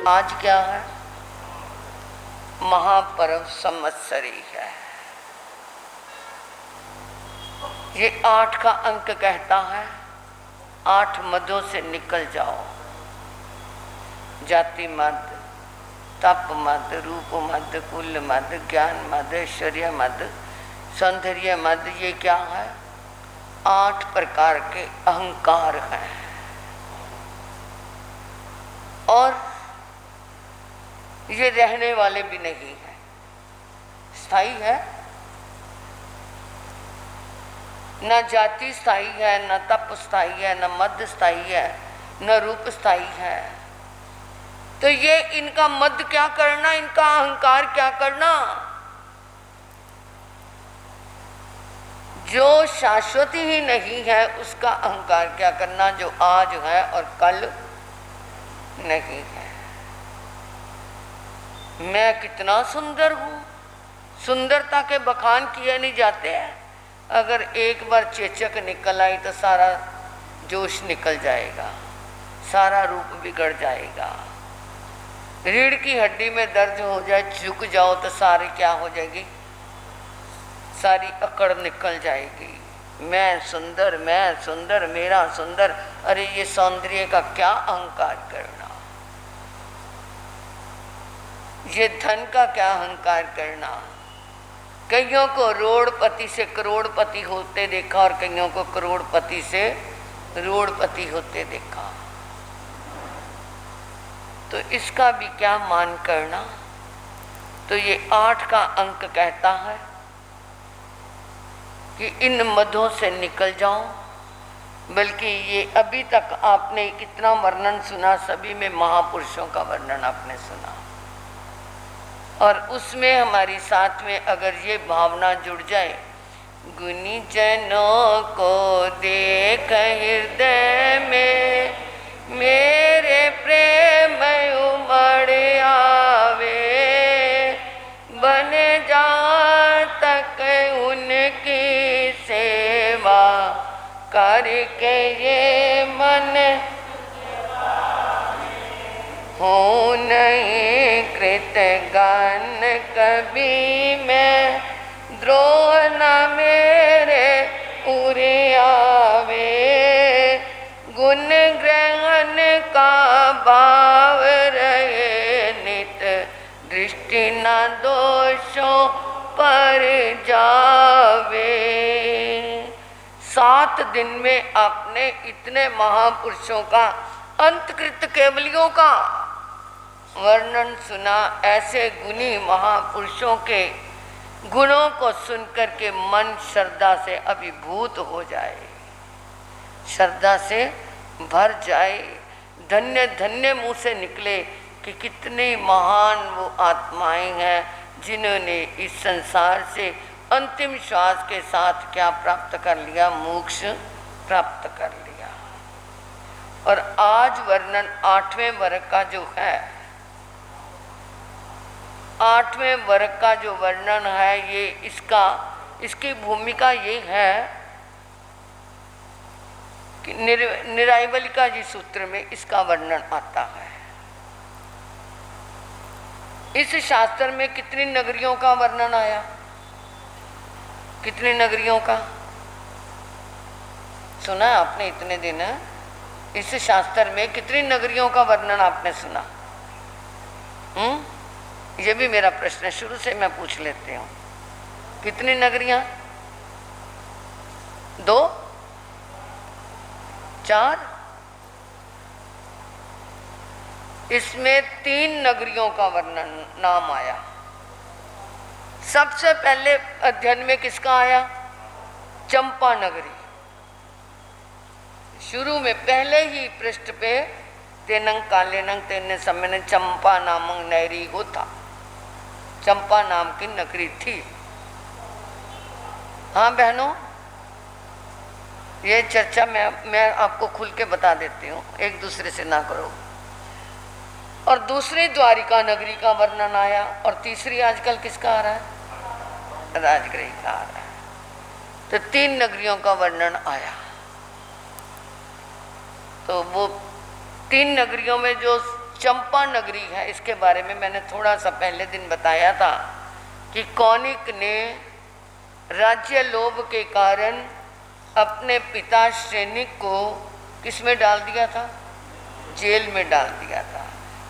आज क्या है? महापर्व संवत्सरी है। ये 8 का अंक कहता है 8 मदों से निकल जाओ। जाति मद, तप मद, रूप मद, कुल मद, ज्ञान मद, ऐश्वर्य मद, सौंदर्य मद। ये क्या है? 8 प्रकार के अहंकार हैं। और ये रहने वाले भी नहीं है, स्थायी है। न जाति स्थायी है, न तप स्थायी है, न मद स्थायी है, न रूप स्थायी है। तो ये इनका मद क्या करना, इनका अहंकार क्या करना? जो शाश्वत ही नहीं है उसका अहंकार क्या करना, जो आज है और कल नहीं है। मैं कितना सुंदर हूँ, सुंदरता के बखान किए नहीं जाते हैं। अगर एक बार चेचक निकल आई तो सारा जोश निकल जाएगा, सारा रूप बिगड़ जाएगा। रीढ़ की हड्डी में दर्द हो जाए, झुक जाओ तो सारी क्या हो जाएगी? सारी अकड़ निकल जाएगी। मैं सुंदर, मैं सुंदर, मेरा सुंदर। अरे ये सौंदर्य का क्या अहंकार करना, ये धन का क्या अहंकार करना। कईयों को रोड़पति से करोड़पति होते देखा और कईयों को करोड़पति से रोड़पति होते देखा। तो इसका भी क्या मान करना। तो ये 8 का अंक कहता है कि इन मदों से निकल जाओ। बल्कि ये अभी तक आपने कितना वर्णन सुना, सभी में महापुरुषों का वर्णन आपने सुना। और उसमें हमारी साथ में अगर ये भावना जुड़ जाए, गुनी जनों को देख हृदय में मेरे प्रेम उमड़ आवे, बन जा तक उनकी सेवा करके ये मन हो नहीं कृत गान कभी मैं, द्रोह न मेरे उरे आवे, गुण ग्रहण का भाव रहे नित, दृष्टि न दोषों पर जावे। 7 दिन में आपने इतने महापुरुषों का, अंतकृत केवलियों का वर्णन सुना। ऐसे गुणी महापुरुषों के गुणों को सुनकर के मन श्रद्धा से अभिभूत हो जाए, श्रद्धा से भर जाए। धन्य धन्य मुँह से निकले कि कितनी महान वो आत्माएं हैं जिन्होंने इस संसार से अंतिम श्वास के साथ क्या प्राप्त कर लिया? मोक्ष प्राप्त कर लिया। और आज वर्णन 8वें वर्ग का जो है, 8वें वर्ग का जो वर्णन है, ये इसकी भूमिका ये है कि निरायवलिका जी सूत्र में इसका वर्णन आता है। इस शास्त्र में कितनी नगरियों का वर्णन आया? कितनी नगरियों का सुना आपने इतने दिन? इस शास्त्र में कितनी नगरियों का वर्णन आपने सुना? ये भी मेरा प्रश्न शुरू से मैं पूछ लेती हूँ। कितनी नगरियां? 2, 4? इसमें 3 नगरियों का वर्णन नाम आया। सबसे पहले अध्ययन में किसका आया? चंपा नगरी। शुरू में पहले ही पृष्ठ पे तेनंग कालेनंग तेने समय चंपा नामक नगरी होता, चंपा नाम की नगरी थी। हाँ बहनों, ये चर्चा मैं आपको खुल के बता देती हूँ, एक दूसरे से ना करो। और दूसरी द्वारिका नगरी का वर्णन आया, और तीसरी आजकल किसका आ रहा है? राजगृह का आ रहा है। तो 3 नगरियों का वर्णन आया। तो वो 3 नगरियों में जो चंपा नगरी है, इसके बारे में मैंने थोड़ा सा पहले दिन बताया था कि कौनिक ने राज्य लोभ के कारण अपने पिता श्रेनिक को किस में डाल दिया था? जेल में डाल दिया था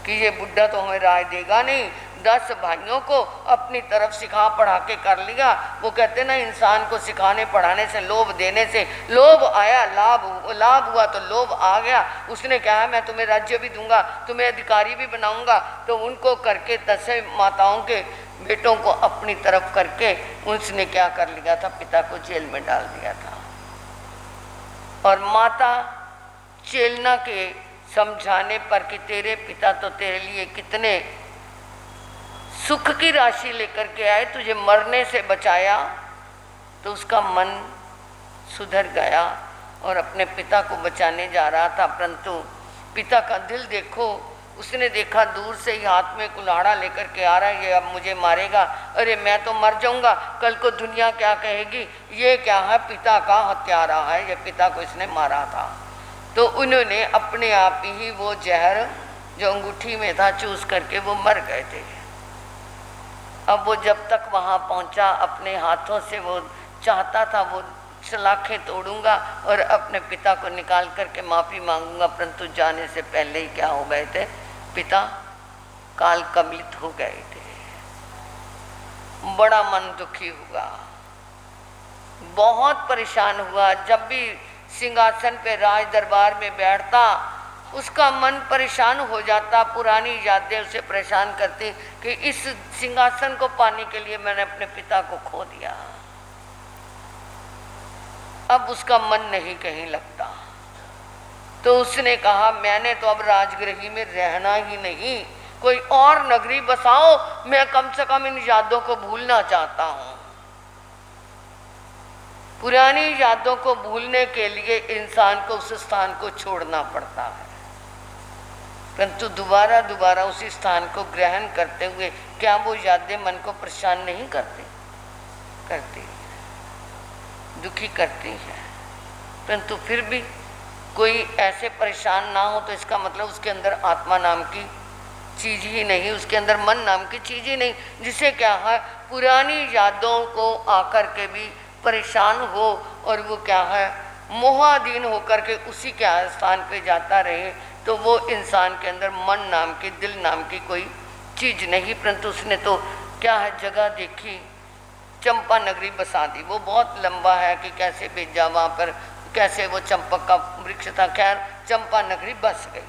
कि ये बुढ़ा तो हमें राय देगा नहीं। 10 भाइयों को अपनी तरफ सिखा पढ़ा के कर लिया। वो कहते ना, इंसान को सिखाने पढ़ाने से, लोभ देने से लोभ आया, लाभ हुआ तो लोभ आ गया। उसने कहा मैं तुम्हें राज्य भी दूंगा, तुम्हें अधिकारी भी बनाऊंगा। तो उनको करके 10 माताओं के बेटों को अपनी तरफ करके उसने क्या कर लिया था? पिता को जेल में डाल दिया था। और माता चेलना के समझाने पर कि तेरे पिता तो तेरे लिए कितने सुख की राशि लेकर के आए, तुझे मरने से बचाया, तो उसका मन सुधर गया और अपने पिता को बचाने जा रहा था। परंतु पिता का दिल देखो, उसने देखा दूर से ही हाथ में कुल्हाड़ा लेकर के आ रहा है, ये अब मुझे मारेगा, अरे मैं तो मर जाऊंगा, कल को दुनिया क्या कहेगी, ये क्या है? पिता का हत्यारा है, ये पिता को इसने मारा था। तो उन्होंने अपने आप ही वो जहर जो अंगूठी में था चूस करके वो मर गए थे। अब वो जब तक वहाँ पहुँचा, अपने हाथों से वो चाहता था वो सलाखें तोड़ूंगा और अपने पिता को निकाल करके माफ़ी मांगूंगा, परंतु जाने से पहले ही क्या हो गए थे? पिता काल कबलित हो गए थे। बड़ा मन दुखी हुआ, बहुत परेशान हुआ। जब भी सिंहासन पे राज दरबार में बैठता उसका मन परेशान हो जाता। पुरानी यादें उसे परेशान करती कि इस सिंहासन को पाने के लिए मैंने अपने पिता को खो दिया। अब उसका मन नहीं कहीं लगता। तो उसने कहा मैंने तो अब राजगृह में रहना ही नहीं, कोई और नगरी बसाओ, मैं कम से कम इन यादों को भूलना चाहता हूँ। पुरानी यादों को भूलने के लिए इंसान को उस स्थान को छोड़ना पड़ता है, परंतु दोबारा दोबारा उसी स्थान को ग्रहण करते हुए क्या वो यादें मन को परेशान नहीं करती? दुखी करती है। परंतु फिर भी कोई ऐसे परेशान ना हो तो इसका मतलब उसके अंदर आत्मा नाम की चीज़ ही नहीं, उसके अंदर मन नाम की चीज़ ही नहीं, जिसे क्या है पुरानी यादों को आकर के भी परेशान हो और वो क्या है मोहाधीन होकर के उसी के स्थान पे जाता रहे, तो वो इंसान के अंदर मन नाम की, दिल नाम की कोई चीज़ नहीं। परंतु उसने तो क्या है जगह देखी, चंपा नगरी बसा दी। वो बहुत लंबा है कि कैसे भेजा वहाँ पर, कैसे वो चंपक का वृक्ष था। खैर चंपा नगरी बस गई।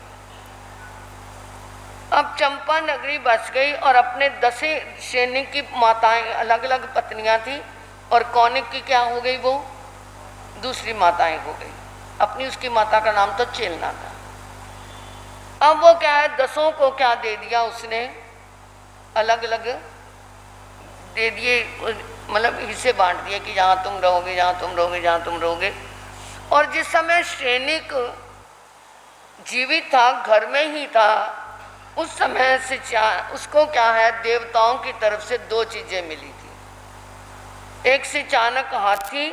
अब चंपा नगरी बस गई और अपने 10 सैनिक की माताएं, अलग अलग पत्नियां थी, और कौनिक की क्या हो गई? वो दूसरी माताएं हो गई। अपनी उसकी माता का नाम तो चेलना था। अब वो क्या है 10 को क्या दे दिया उसने, अलग अलग दे दिए, मतलब हिस्से बांट दिए कि जहाँ तुम रहोगे, जहाँ तुम रहोगे, जहाँ तुम रहोगे। और जिस समय सैनिक जीवित था, घर में ही था, उस समय से उसको क्या है देवताओं की तरफ से 2 चीजें मिली थी, एक से चाणक हाथी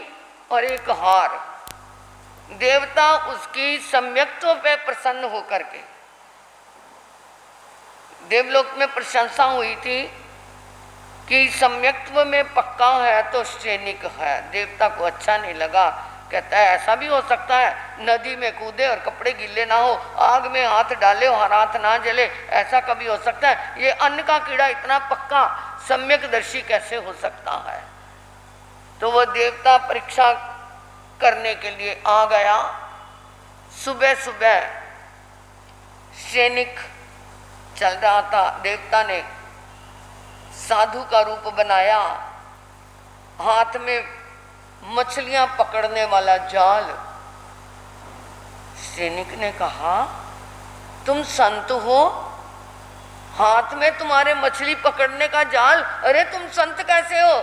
और एक हार। देवता उसकी सम्यक्त्व पे प्रसन्न होकर के, देवलोक में प्रशंसा हुई थी कि सम्यक्त्व में पक्का है तो सैनिक है। देवता को अच्छा नहीं लगा, कहता है ऐसा भी हो सकता है, नदी में कूदे और कपड़े गीले ना हो, आग में हाथ डाले और हाथ ना जले, ऐसा कभी हो सकता है? ये अन्न का कीड़ा इतना पक्का सम्यकदर्शी कैसे हो सकता है? तो वो देवता परीक्षा करने के लिए आ गया। सुबह सुबह सैनिक चल रहा था, देवता ने साधु का रूप बनाया, हाथ में मछलियां पकड़ने वाला जाल। सैनिक ने कहा तुम संत हो, हाथ में तुम्हारे मछली पकड़ने का जाल, अरे तुम संत कैसे हो?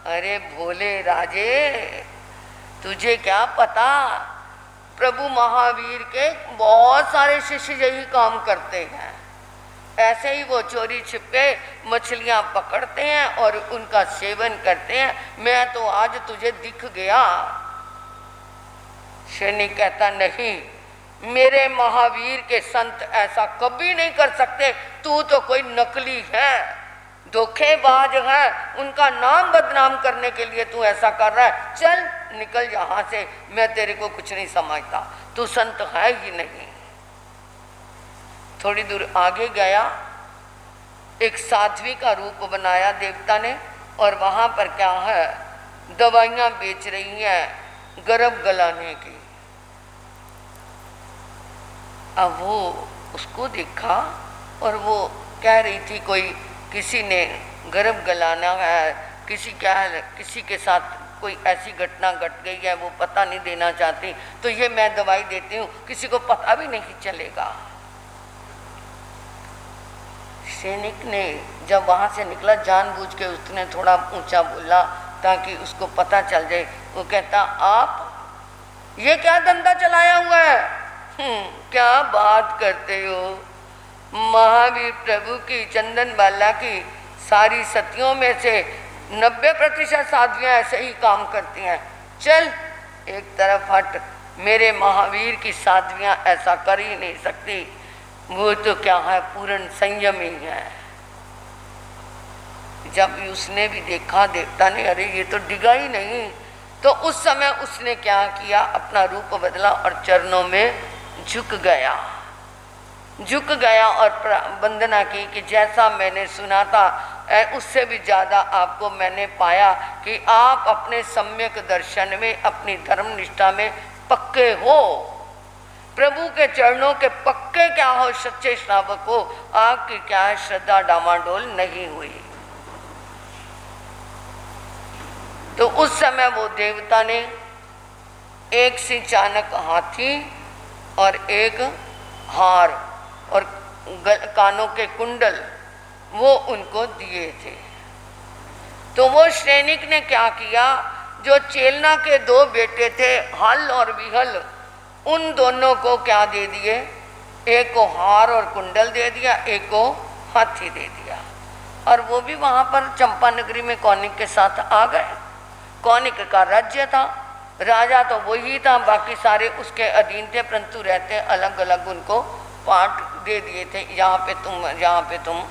अरे भोले राजे, तुझे क्या पता, प्रभु महावीर के बहुत सारे शिष्य यही काम करते हैं। ऐसे ही वो चोरी छिपे मछलियां पकड़ते हैं और उनका सेवन करते हैं। मैं तो आज तुझे दिख गया। सैनिक कहता नहीं, मेरे महावीर के संत ऐसा कभी नहीं कर सकते। तू तो कोई नकली है, धोखेबाज है, उनका नाम बदनाम करने के लिए तू ऐसा कर रहा है। चल निकल यहाँ से, मैं तेरे को कुछ नहीं समझता, तू संत है ही नहीं। थोड़ी दूर आगे गया, एक साध्वी का रूप बनाया देवता ने, और वहाँ पर क्या है, दवाइयाँ बेच रही हैं गर्भ गलाने की। अब वो उसको देखा और वो कह रही थी कोई किसी ने गर्भ गलाना है, किसी के साथ कोई ऐसी घटना घट गई है, वो पता नहीं देना चाहती, तो ये मैं दवाई देती हूँ, किसी को पता भी नहीं चलेगा। सैनिक ने जब वहाँ से निकला, जानबूझ के उसने थोड़ा ऊंचा बोला ताकि उसको पता चल जाए। वो कहता, आप ये क्या धंधा चलाया हुआ है? क्या बात करते हो, महावीर प्रभु की चंदन बाला की सारी सतियों में से 90% साध्वियाँ ऐसे ही काम करती हैं। चल एक तरफ हट, मेरे महावीर की साध्वियाँ ऐसा कर ही नहीं सकती, वो तो क्या है, पूर्ण संयम ही है। जब उसने भी देखा देवता ने, अरे ये तो डिगा ही नहीं, तो उस समय उसने क्या किया, अपना रूप बदला और चरणों में झुक गया और वंदना की कि जैसा मैंने सुना था उससे भी ज़्यादा आपको मैंने पाया कि आप अपने सम्यक दर्शन में, अपनी धर्म निष्ठा में पक्के हो, प्रभु के चरणों के पक्के क्या हो, सच्चे श्रावक हो, आपकी क्या है श्रद्धा डामाडोल नहीं हुई। तो उस समय वो देवता ने एक सी चाणक हाथी और एक हार और कानों के कुंडल वो उनको दिए थे। तो वो सैनिक ने क्या किया, जो चेलना के 2 बेटे थे, हल और विहल, उन दोनों को क्या दे दिए, एक को हार और कुंडल दे दिया, एक को हाथी दे दिया। और वो भी वहाँ पर चंपा नगरी में कौनिक के साथ आ गए। कौनिक का राज्य था, राजा तो वही था, बाकी सारे उसके अधीन थे, परंतु रहते अलग अलग उनको पार्ट दे दिए थे, यहाँ पे तुम, यहाँ पे तुम।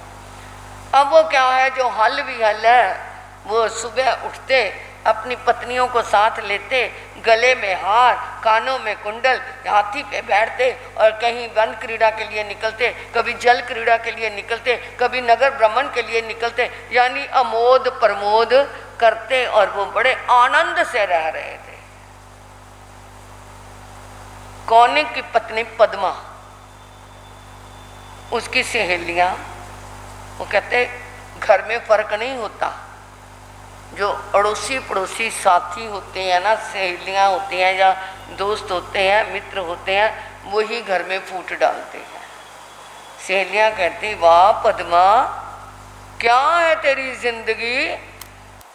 अब वो क्या है, जो हल भी हल है, वो सुबह उठते, अपनी पत्नियों को साथ लेते, गले में हार, कानों में कुंडल, हाथी पे बैठते और कहीं वन क्रीड़ा के लिए निकलते, कभी जल क्रीड़ा के लिए निकलते, कभी नगर भ्रमण के लिए निकलते, यानी अमोद प्रमोद करते और वो बड़े आनंद से रह रहे थे। कौनिक की पत्नी पद्मा, उसकी सहेलियां, वो कहते घर में फर्क नहीं होता, जो अड़ोसी पड़ोसी साथी होते हैं ना, सहेलियां होती हैं या दोस्त होते हैं, मित्र होते हैं, वही घर में फूट डालते हैं। सहेलियां कहती, वाह पद्मा, क्या है तेरी जिंदगी,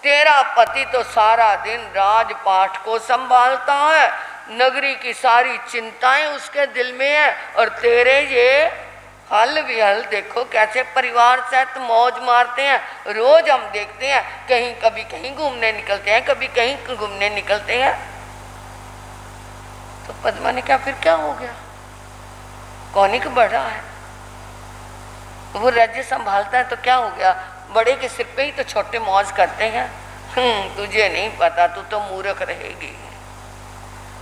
तेरा पति तो सारा दिन राजपाट को संभालता है, नगरी की सारी चिंताएं उसके दिल में है, और तेरे ये हल विहल देखो कैसे परिवार सहित मौज मारते हैं। रोज हम देखते हैं, कहीं कभी कहीं घूमने निकलते हैं, कभी कहीं घूमने निकलते हैं। तो पद्मा ने कहा, फिर क्या हो गया, कौनिक बड़ा है, वो राज्य संभालता है, तो क्या हो गया, बड़े के सिर पे ही तो छोटे मौज करते हैं। तुझे नहीं पता, तू तो मूर्ख रहेगी।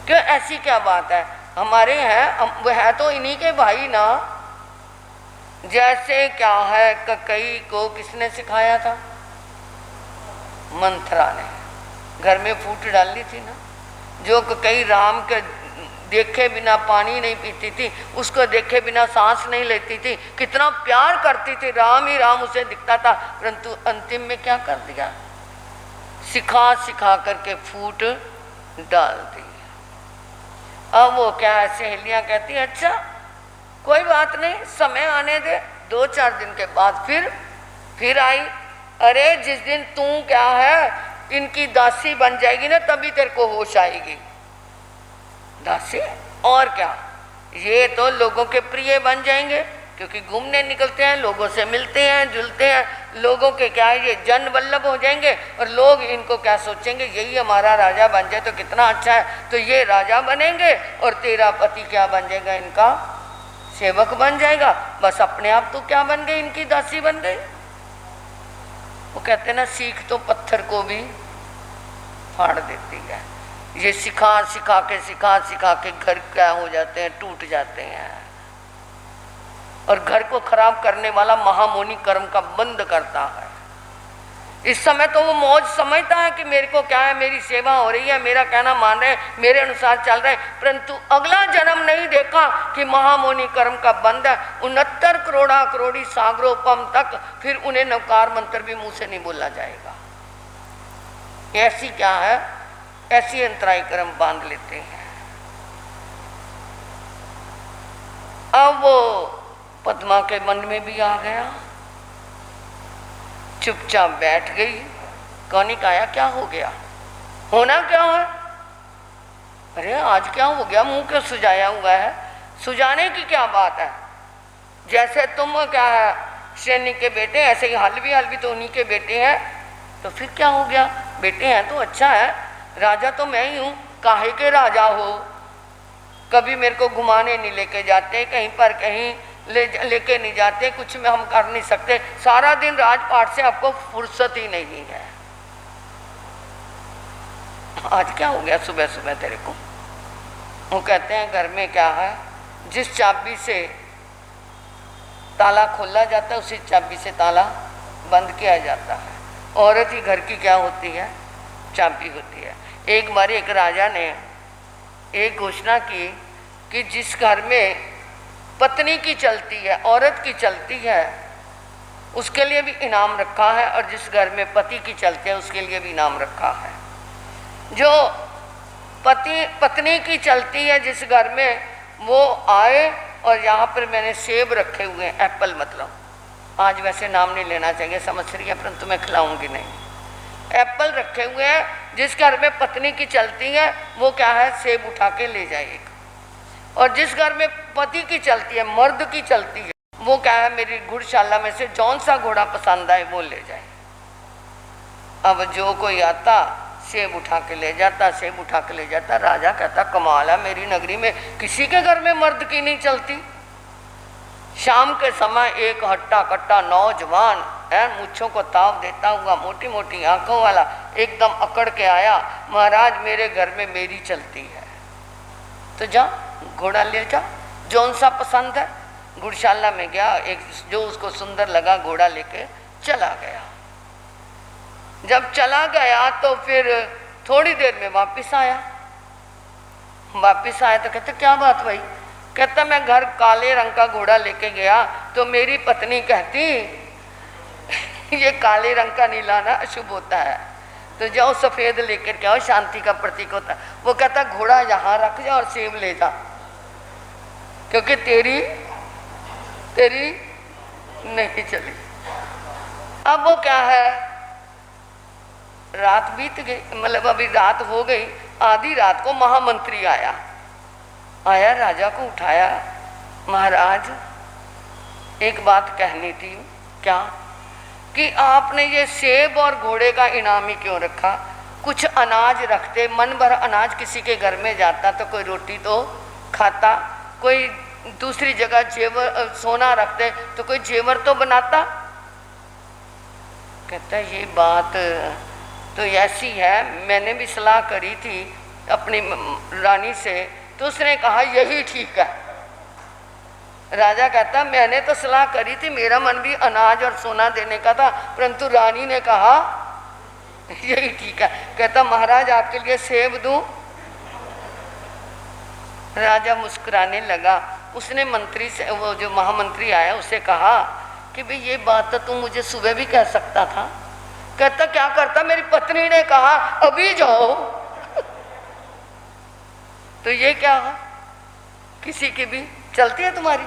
क्यों, ऐसी क्या बात है, हमारे हैं, वो है तो इन्हीं के भाई ना। जैसे क्या है, ककई को किसने सिखाया था, मंथरा ने, घर में फूट डाली थी ना। जो ककई राम के देखे बिना पानी नहीं पीती थी, उसको देखे बिना सांस नहीं लेती थी, कितना प्यार करती थी, राम ही राम उसे दिखता था, परंतु अंतिम में क्या कर दिया, सिखा सिखा करके फूट डाल दी। अब वो क्या है, सहेलियां कहती, अच्छा कोई बात नहीं, समय आने दे, 2-4 दिन के बाद फिर आई। अरे जिस दिन तू क्या है, इनकी दासी बन जाएगी ना, तभी तेरे को होश आएगी। दासी और क्या, ये तो लोगों के प्रिय बन जाएंगे क्योंकि घूमने निकलते हैं, लोगों से मिलते हैं, जुलते हैं, लोगों के क्या है ये जन वल्लभ हो जाएंगे और लोग इनको क्या सोचेंगे, यही हमारा राजा बन जाए तो कितना अच्छा है, तो ये राजा बनेंगे और तेरा पति क्या बन जाएगा, इनका सेवक बन जाएगा। बस अपने आप तो क्या बन गई, इनकी दासी बन गई। वो कहते हैं ना, सीख तो पत्थर को भी फाड़ देती है। ये सिखा सिखा के घर क्या हो जाते हैं, टूट जाते हैं। और घर को खराब करने वाला महामुनि कर्म का बंद करता है। इस समय तो वो मौज समझता है कि मेरे को क्या है, मेरी सेवा हो रही है, मेरा कहना मान रहे हैं, मेरे अनुसार चल रहे हैं, परंतु अगला जन्म नहीं देखा कि महामुनि कर्म का बंद है। 69 करोड़ा करोड़ी सागरोपम तक फिर उन्हें नवकार मंत्र भी मुंह से नहीं बोला जाएगा। ऐसी क्या है, ऐसी अंतराई कर्म बांध लेते हैं। अब वो पद्मा के मन में भी आ गया, चुपचाप बैठ गई। कौनिक आया, क्या हो गया, होना क्या है, अरे आज क्या हो गया, मुंह क्यों सुजाया हुआ है, सुजाने की क्या बात है, जैसे तुम क्या है सैनिक के बेटे, ऐसे ही हलवी तो उन्हीं के बेटे हैं, तो फिर क्या हो गया, बेटे हैं तो अच्छा है, राजा तो मैं ही हूँ, काहे के राजा हो, कभी मेरे को घुमाने नहीं लेके जाते, कहीं पर कहीं लेके नहीं जाते, कुछ में हम कर नहीं सकते, सारा दिन राजपाट से आपको फुर्सत ही नहीं है, आज क्या हो गया सुबह सुबह तेरे को। वो कहते हैं घर में क्या है, जिस चाबी से ताला खोला जाता है उसी चाबी से ताला बंद किया जाता है। औरत ही घर की क्या होती है, चाबी होती है। एक बार एक राजा ने एक घोषणा की कि जिस घर में पत्नी की चलती है, औरत की चलती है, उसके लिए भी इनाम रखा है, और जिस घर में पति की चलती है उसके लिए भी इनाम रखा है। जो पत्नी की चलती है जिस घर में, वो आए और यहाँ पर मैंने सेब रखे हुए हैं, एप्पल मतलब, आज वैसे नाम नहीं लेना चाहिए समझ रही है, परंतु मैं खिलाऊंगी नहीं, एप्पल रखे हुए हैं, जिस घर में पत्नी की चलती है वो क्या है, सेब उठा के ले जाएगा, और जिस घर में पति की चलती है, मर्द की चलती है, वो क्या है, मेरी घुड़शाला में से जौन सा घोड़ा पसंद आए वो ले जाए। अब जो कोई आता सेब उठा के ले जाता, सेब उठा के ले जाता। राजा कहता कमाल है, मेरी नगरी में किसी के घर में मर्द की नहीं चलती। शाम के समय एक हट्टा कट्टा नौजवान है, मूछों को ताव देता हुआ, मोटी मोटी आंखों वाला, एकदम अकड़ के आया, महाराज मेरे घर में मेरी चलती है, तो जा घोड़ा ले जा, जौन सा पसंद है। घुड़शाला में गया, एक जो उसको सुंदर लगा घोड़ा लेके चला गया। जब चला गया तो फिर थोड़ी देर में वापस आया। वापस आया तो कहते क्या बात भाई, कहता मैं घर काले रंग का घोड़ा लेके गया तो मेरी पत्नी कहती ये काले रंग का नहीं लाना, अशुभ होता है, तो जाओ सफ़ेद लेकर के आओ, शांति का प्रतीक होता है। वो कहता घोड़ा यहाँ रख जा और सेब ले जा, क्योंकि तेरी नहीं चली। अब वो क्या है, रात बीत गई, मतलब अभी रात हो गई, आधी रात को महामंत्री आया राजा को उठाया, महाराज एक बात कहनी थी। क्या? कि आपने ये सेब और घोड़े का इनाम ही क्यों रखा, कुछ अनाज रखते, मन भर अनाज किसी के घर में जाता तो कोई रोटी तो खाता, कोई दूसरी जगह जेवर सोना रखते तो कोई जेवर तो बनाता। कहता है ये बात तो ऐसी है, मैंने भी सलाह करी थी अपनी रानी से, तो उसने कहा यही ठीक है। राजा कहता मैंने तो सलाह करी थी, मेरा मन भी अनाज और सोना देने का था, परंतु रानी ने कहा यही ठीक है। कहता महाराज आपके लिए सेब दूं? राजा मुस्कुराने लगा। उसने मंत्री से, वो जो महामंत्री आया उससे कहा कि भाई ये बात तो तुम मुझे सुबह भी कह सकता था। कहता क्या करता, मेरी पत्नी ने कहा अभी जाओ तो ये क्या है, किसी की भी चलती है तुम्हारी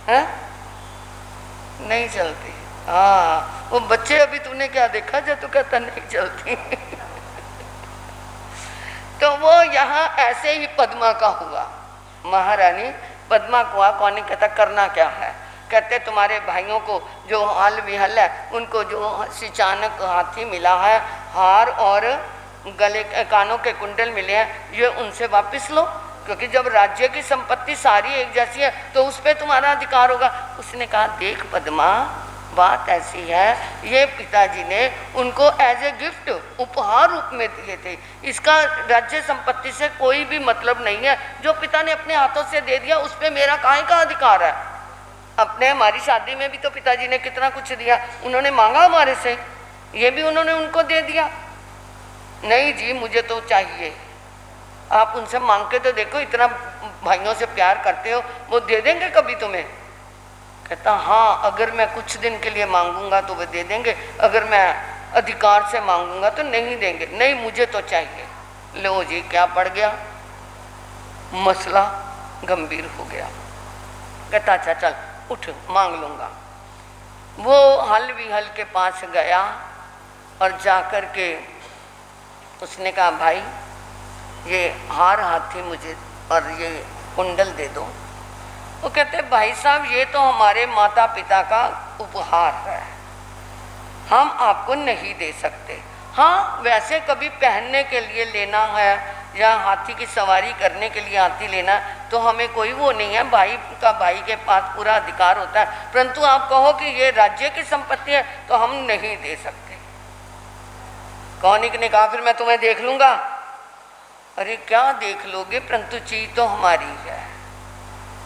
है? नहीं चलती। हाँ वो बच्चे अभी तूने क्या देखा जो तू कहता नहीं चलती तो वो यहाँ ऐसे ही पद्मा का हुआ। महारानी पद्मा को कौन कहता करना क्या है? कहते तुम्हारे भाइयों को जो हाल विहल है उनको जो सिचानक हाथी मिला है, हार और गले कानों के कुंडल मिले हैं, ये उनसे वापस लो, क्योंकि जब राज्य की संपत्ति सारी एक जैसी है तो उस पर तुम्हारा अधिकार होगा। उसने कहा देख पद्मा, बात ऐसी है, ये पिताजी ने उनको एज ए गिफ्ट उपहार रूप में दिए थे, इसका राज्य संपत्ति से कोई भी मतलब नहीं है। जो पिता ने अपने हाथों से दे दिया उस पर मेरा काहे का अधिकार है? अपने हमारी शादी में भी तो पिताजी ने कितना कुछ दिया, उन्होंने मांगा हमारे से, ये भी उन्होंने उनको दे दिया। नहीं जी मुझे तो चाहिए। आप उनसे मांग के तो देखो, इतना भाइयों से प्यार करते हो, वो दे देंगे कभी तुम्हें? कहता हाँ, अगर मैं कुछ दिन के लिए मांगूंगा तो वे दे देंगे, अगर मैं अधिकार से मांगूंगा तो नहीं देंगे। नहीं मुझे तो चाहिए। लो जी क्या पड़ गया, मसला गंभीर हो गया। कहता अच्छा चल उठ मांग लूंगा। वो हल विहल के पास गया और जाकर के उसने कहा भाई ये हार हाथी मुझे और ये कुंडल दे दो। वो कहते भाई साहब ये तो हमारे माता पिता का उपहार है, हम आपको नहीं दे सकते। हाँ वैसे कभी पहनने के लिए लेना है या हाथी की सवारी करने के लिए हाथी लेना तो हमें कोई वो नहीं है, भाई का भाई के पास पूरा अधिकार होता है, परंतु आप कहो कि ये राज्य की संपत्ति है तो हम नहीं दे सकते। कौनिक ने कहा फिर मैं तुम्हें देख लूंगा। अरे क्या देख लोगे, परंतु चीज तो हमारी है।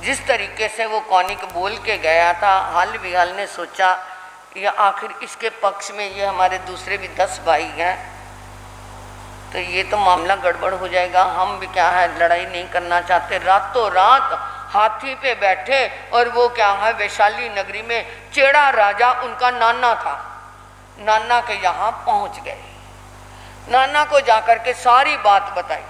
जिस तरीके से वो कौनिक बोल के गया था, हाल विहाल ने सोचा या आखिर इसके पक्ष में ये हमारे दूसरे भी 10 भाई हैं तो ये तो मामला गड़बड़ हो जाएगा, हम भी क्या है लड़ाई नहीं करना चाहते। रातों रात हाथी पे बैठे और वो क्या है वैशाली नगरी में चेड़ा राजा उनका नाना था, नाना के यहाँ पहुँच गए। नाना को जाकर के सारी बात बताई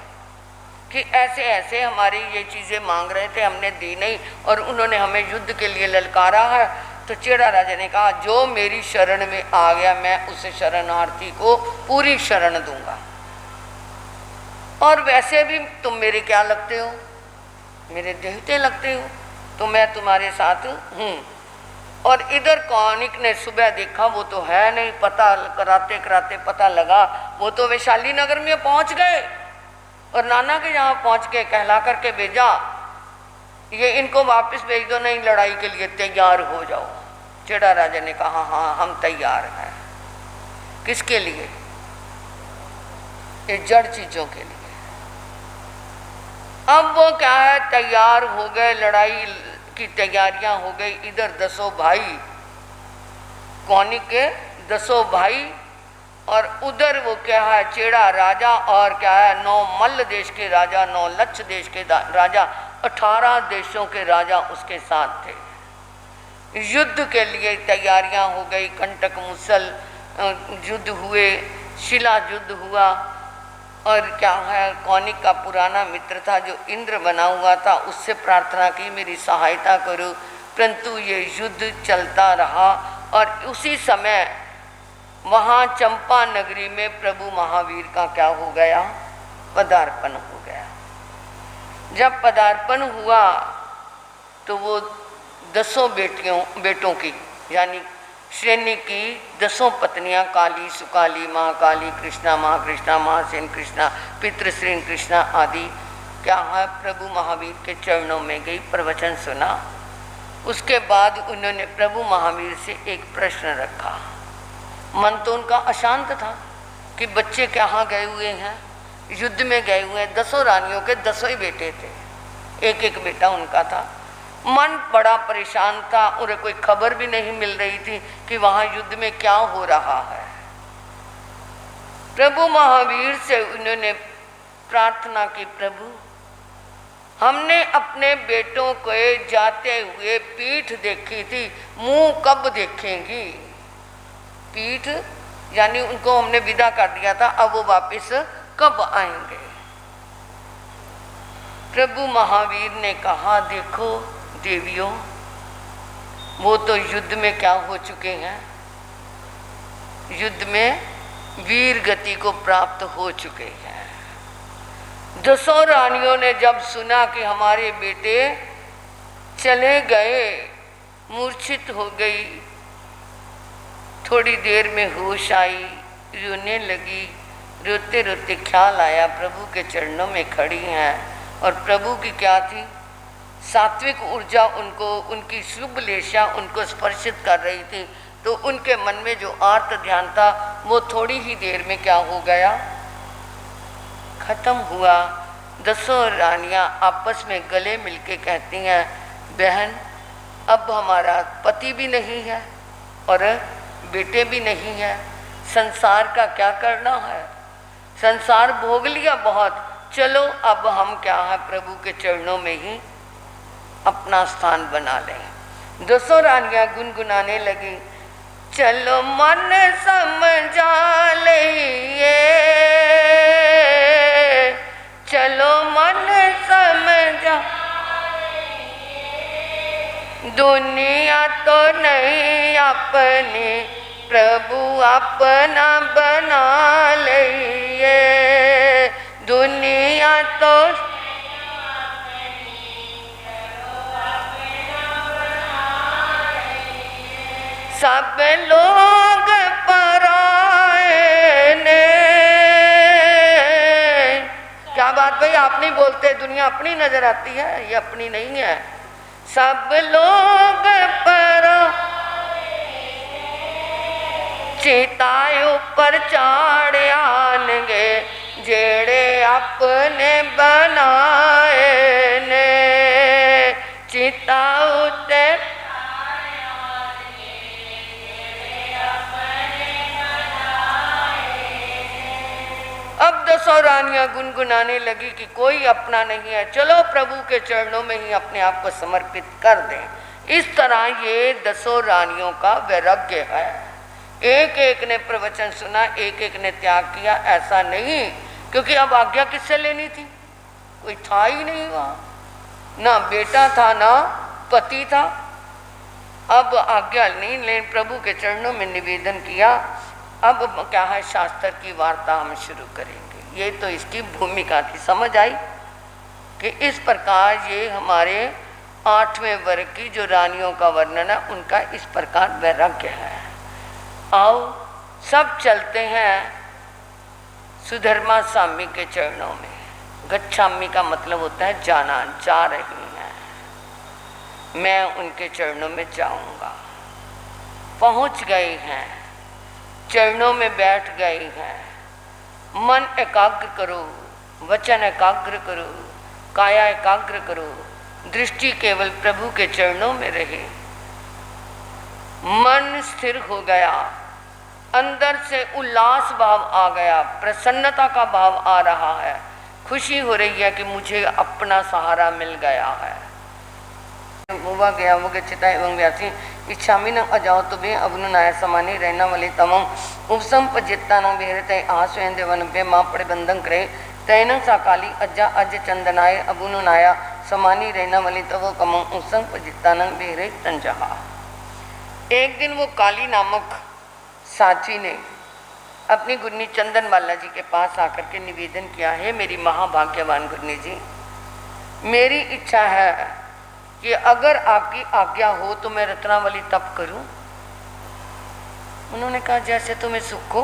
कि ऐसे ऐसे हमारी ये चीज़ें मांग रहे थे, हमने दी नहीं और उन्होंने हमें युद्ध के लिए ललकारा है। तो चेड़ा राजा ने कहा जो मेरी शरण में आ गया मैं उसे शरणार्थी को पूरी शरण दूंगा, और वैसे भी तुम मेरे क्या लगते हो, मेरे देवते लगते हो, तो मैं तुम्हारे साथ हूँ। और इधर कौनिक ने सुबह देखा वो तो है नहीं, पता कराते कराते पता लगा वो तो वैशाली नगर में पहुँच गए और नाना के यहाँ पहुँच के कहला करके भेजा ये इनको वापस भेज दो, नहीं लड़ाई के लिए तैयार हो जाओ। चेड़ा राजा ने कहा हाँ हम तैयार हैं। किसके लिए? ये जड़ चीजों के लिए। अब वो क्या है तैयार हो गए, लड़ाई की तैयारियां हो गई। इधर 10 भाई कौनिक के 10 भाई और उधर वो क्या है चेड़ा राजा और क्या है 9 मल्ल देश के राजा, 9 लक्ष देश के राजा, 18 देशों के राजा उसके साथ थे। युद्ध के लिए तैयारियां हो गई। कंटक मुसल युद्ध हुए, शिला युद्ध हुआ और क्या है कौनिक का पुराना मित्र था जो इंद्र बना हुआ था, उससे प्रार्थना की मेरी सहायता करो, परंतु ये युद्ध चलता रहा। और उसी समय वहाँ चंपा नगरी में प्रभु महावीर का क्या हो गया पदार्पण हो गया। जब पदार्पण हुआ तो वो 10 बेटों की यानी श्रेणी की 10 पत्नियां काली, सुकाली, महाकाली, कृष्णा, महाकृष्णा, महासेन कृष्णा, पितृश्री कृष्णा आदि क्या है प्रभु महावीर के चरणों में गई, प्रवचन सुना। उसके बाद उन्होंने प्रभु महावीर से एक प्रश्न रखा। मन तो उनका अशांत था कि बच्चे कहाँ गए हुए हैं, युद्ध में गए हुए हैं। 10 रानियों के 10 ही बेटे थे, एक एक बेटा उनका था। मन बड़ा परेशान था, उन्हें कोई खबर भी नहीं मिल रही थी कि वहाँ युद्ध में क्या हो रहा है। प्रभु महावीर से उन्होंने प्रार्थना की, प्रभु हमने अपने बेटों को जाते हुए पीठ देखी थी, मुंह कब देखेंगी? पीठ यानी उनको हमने विदा कर दिया था, अब वो वापस कब आएंगे? प्रभु महावीर ने कहा देखो देवियों, वो तो युद्ध में क्या हो चुके हैं, युद्ध में वीर गति को प्राप्त हो चुके हैं। 10 रानियों ने जब सुना कि हमारे बेटे चले गए, मूर्छित हो गई। थोड़ी देर में होश आई, रोने लगी। रोते रोते ख्याल आया प्रभु के चरणों में खड़ी हैं, और प्रभु की क्या थी, सात्विक ऊर्जा उनको, उनकी शुभ लेशा उनको स्पर्शित कर रही थी। तो उनके मन में जो आर्त ध्यान था वो थोड़ी ही देर में क्या हो गया, खत्म हुआ। दसों रानियां आपस में गले मिलके कहती हैं, बहन अब हमारा पति भी नहीं है और बेटे भी नहीं है, संसार का क्या करना है, संसार भोग लिया बहुत, चलो अब हम क्या है प्रभु के चरणों में ही अपना स्थान बना लें। दसों रानियां गुनगुनाने लगी, चलो मन समझा लइए, चलो मन समझा, दुनिया तो नहीं अपनी, प्रभु अपना बना लइए, दुनिया तो सब लोग पराए ने। क्या बात भाई, आप नहीं बोलते, दुनिया अपनी नजर आती है, ये अपनी नहीं है। सब लोग पराए, चिताए ऊपर चाढ़ आनगे, जेड़े अपने बनाए ने, चिता उते अब दसों रानियां गुनगुनाने लगी कि कोई अपना नहीं है, चलो प्रभु के चरणों में ही अपने आप को समर्पित कर दें। इस तरह ये दसों रानियों का वैराग्य है। एक एक ने प्रवचन सुना, एक एक ने त्याग किया, ऐसा नहीं, क्योंकि अब आज्ञा किससे लेनी थी, कोई था ही नहीं वहाँ, ना बेटा था ना पति था। अब आज्ञा नहीं ले, प्रभु के चरणों में निवेदन किया। अब क्या है, शास्त्र की वार्ता हम शुरू करेंगे। ये तो इसकी भूमिका थी, समझ आई कि इस प्रकार ये हमारे 8वें वर्ग की जो रानियों का वर्णन है उनका इस प्रकार वैराग्य है। आओ सब चलते हैं सुधर्मा स्वामी के चरणों में। गच्छामि का मतलब होता है जाना, जा रही हैं, मैं उनके चरणों में जाऊंगा। पहुंच गई हैं, चरणों में बैठ गई हैं। मन एकाग्र करो, वचन एकाग्र करो, काया एकाग्र करो, दृष्टि केवल प्रभु के चरणों में रहे। मन स्थिर हो गया, अंदर से उल्लास भाव आ गया, प्रसन्नता का भाव आ रहा है, खुशी हो रही है कि मुझे अपना सहारा मिल गया है। मुवा गया वो गच्छता एवं व्यासी इच्छामि न अजाओ तुभे अवनु नाय समानी रहना वाले तमम उपसम पजित्ता न बेहरते आस्वयं देवन पे माँ पड़े बंधन करे तैन साकाली अज्जा अज चंदनाय अबुनु नाया समानी रहना वाले तवो कमम उपसम पजित्ता न बेहरे तंजहा। एक दिन वो काली नामक साची ने अपनी गुन्नी चंदन वाला जी के पास आकर के निवेदन किया, है मेरी महाभाग्यवान गुन्नी जी, मेरी इच्छा है कि अगर आपकी आज्ञा हो तो मैं रत्नावली तप करूं। उन्होंने कहा जैसे तुम्हें सुख हो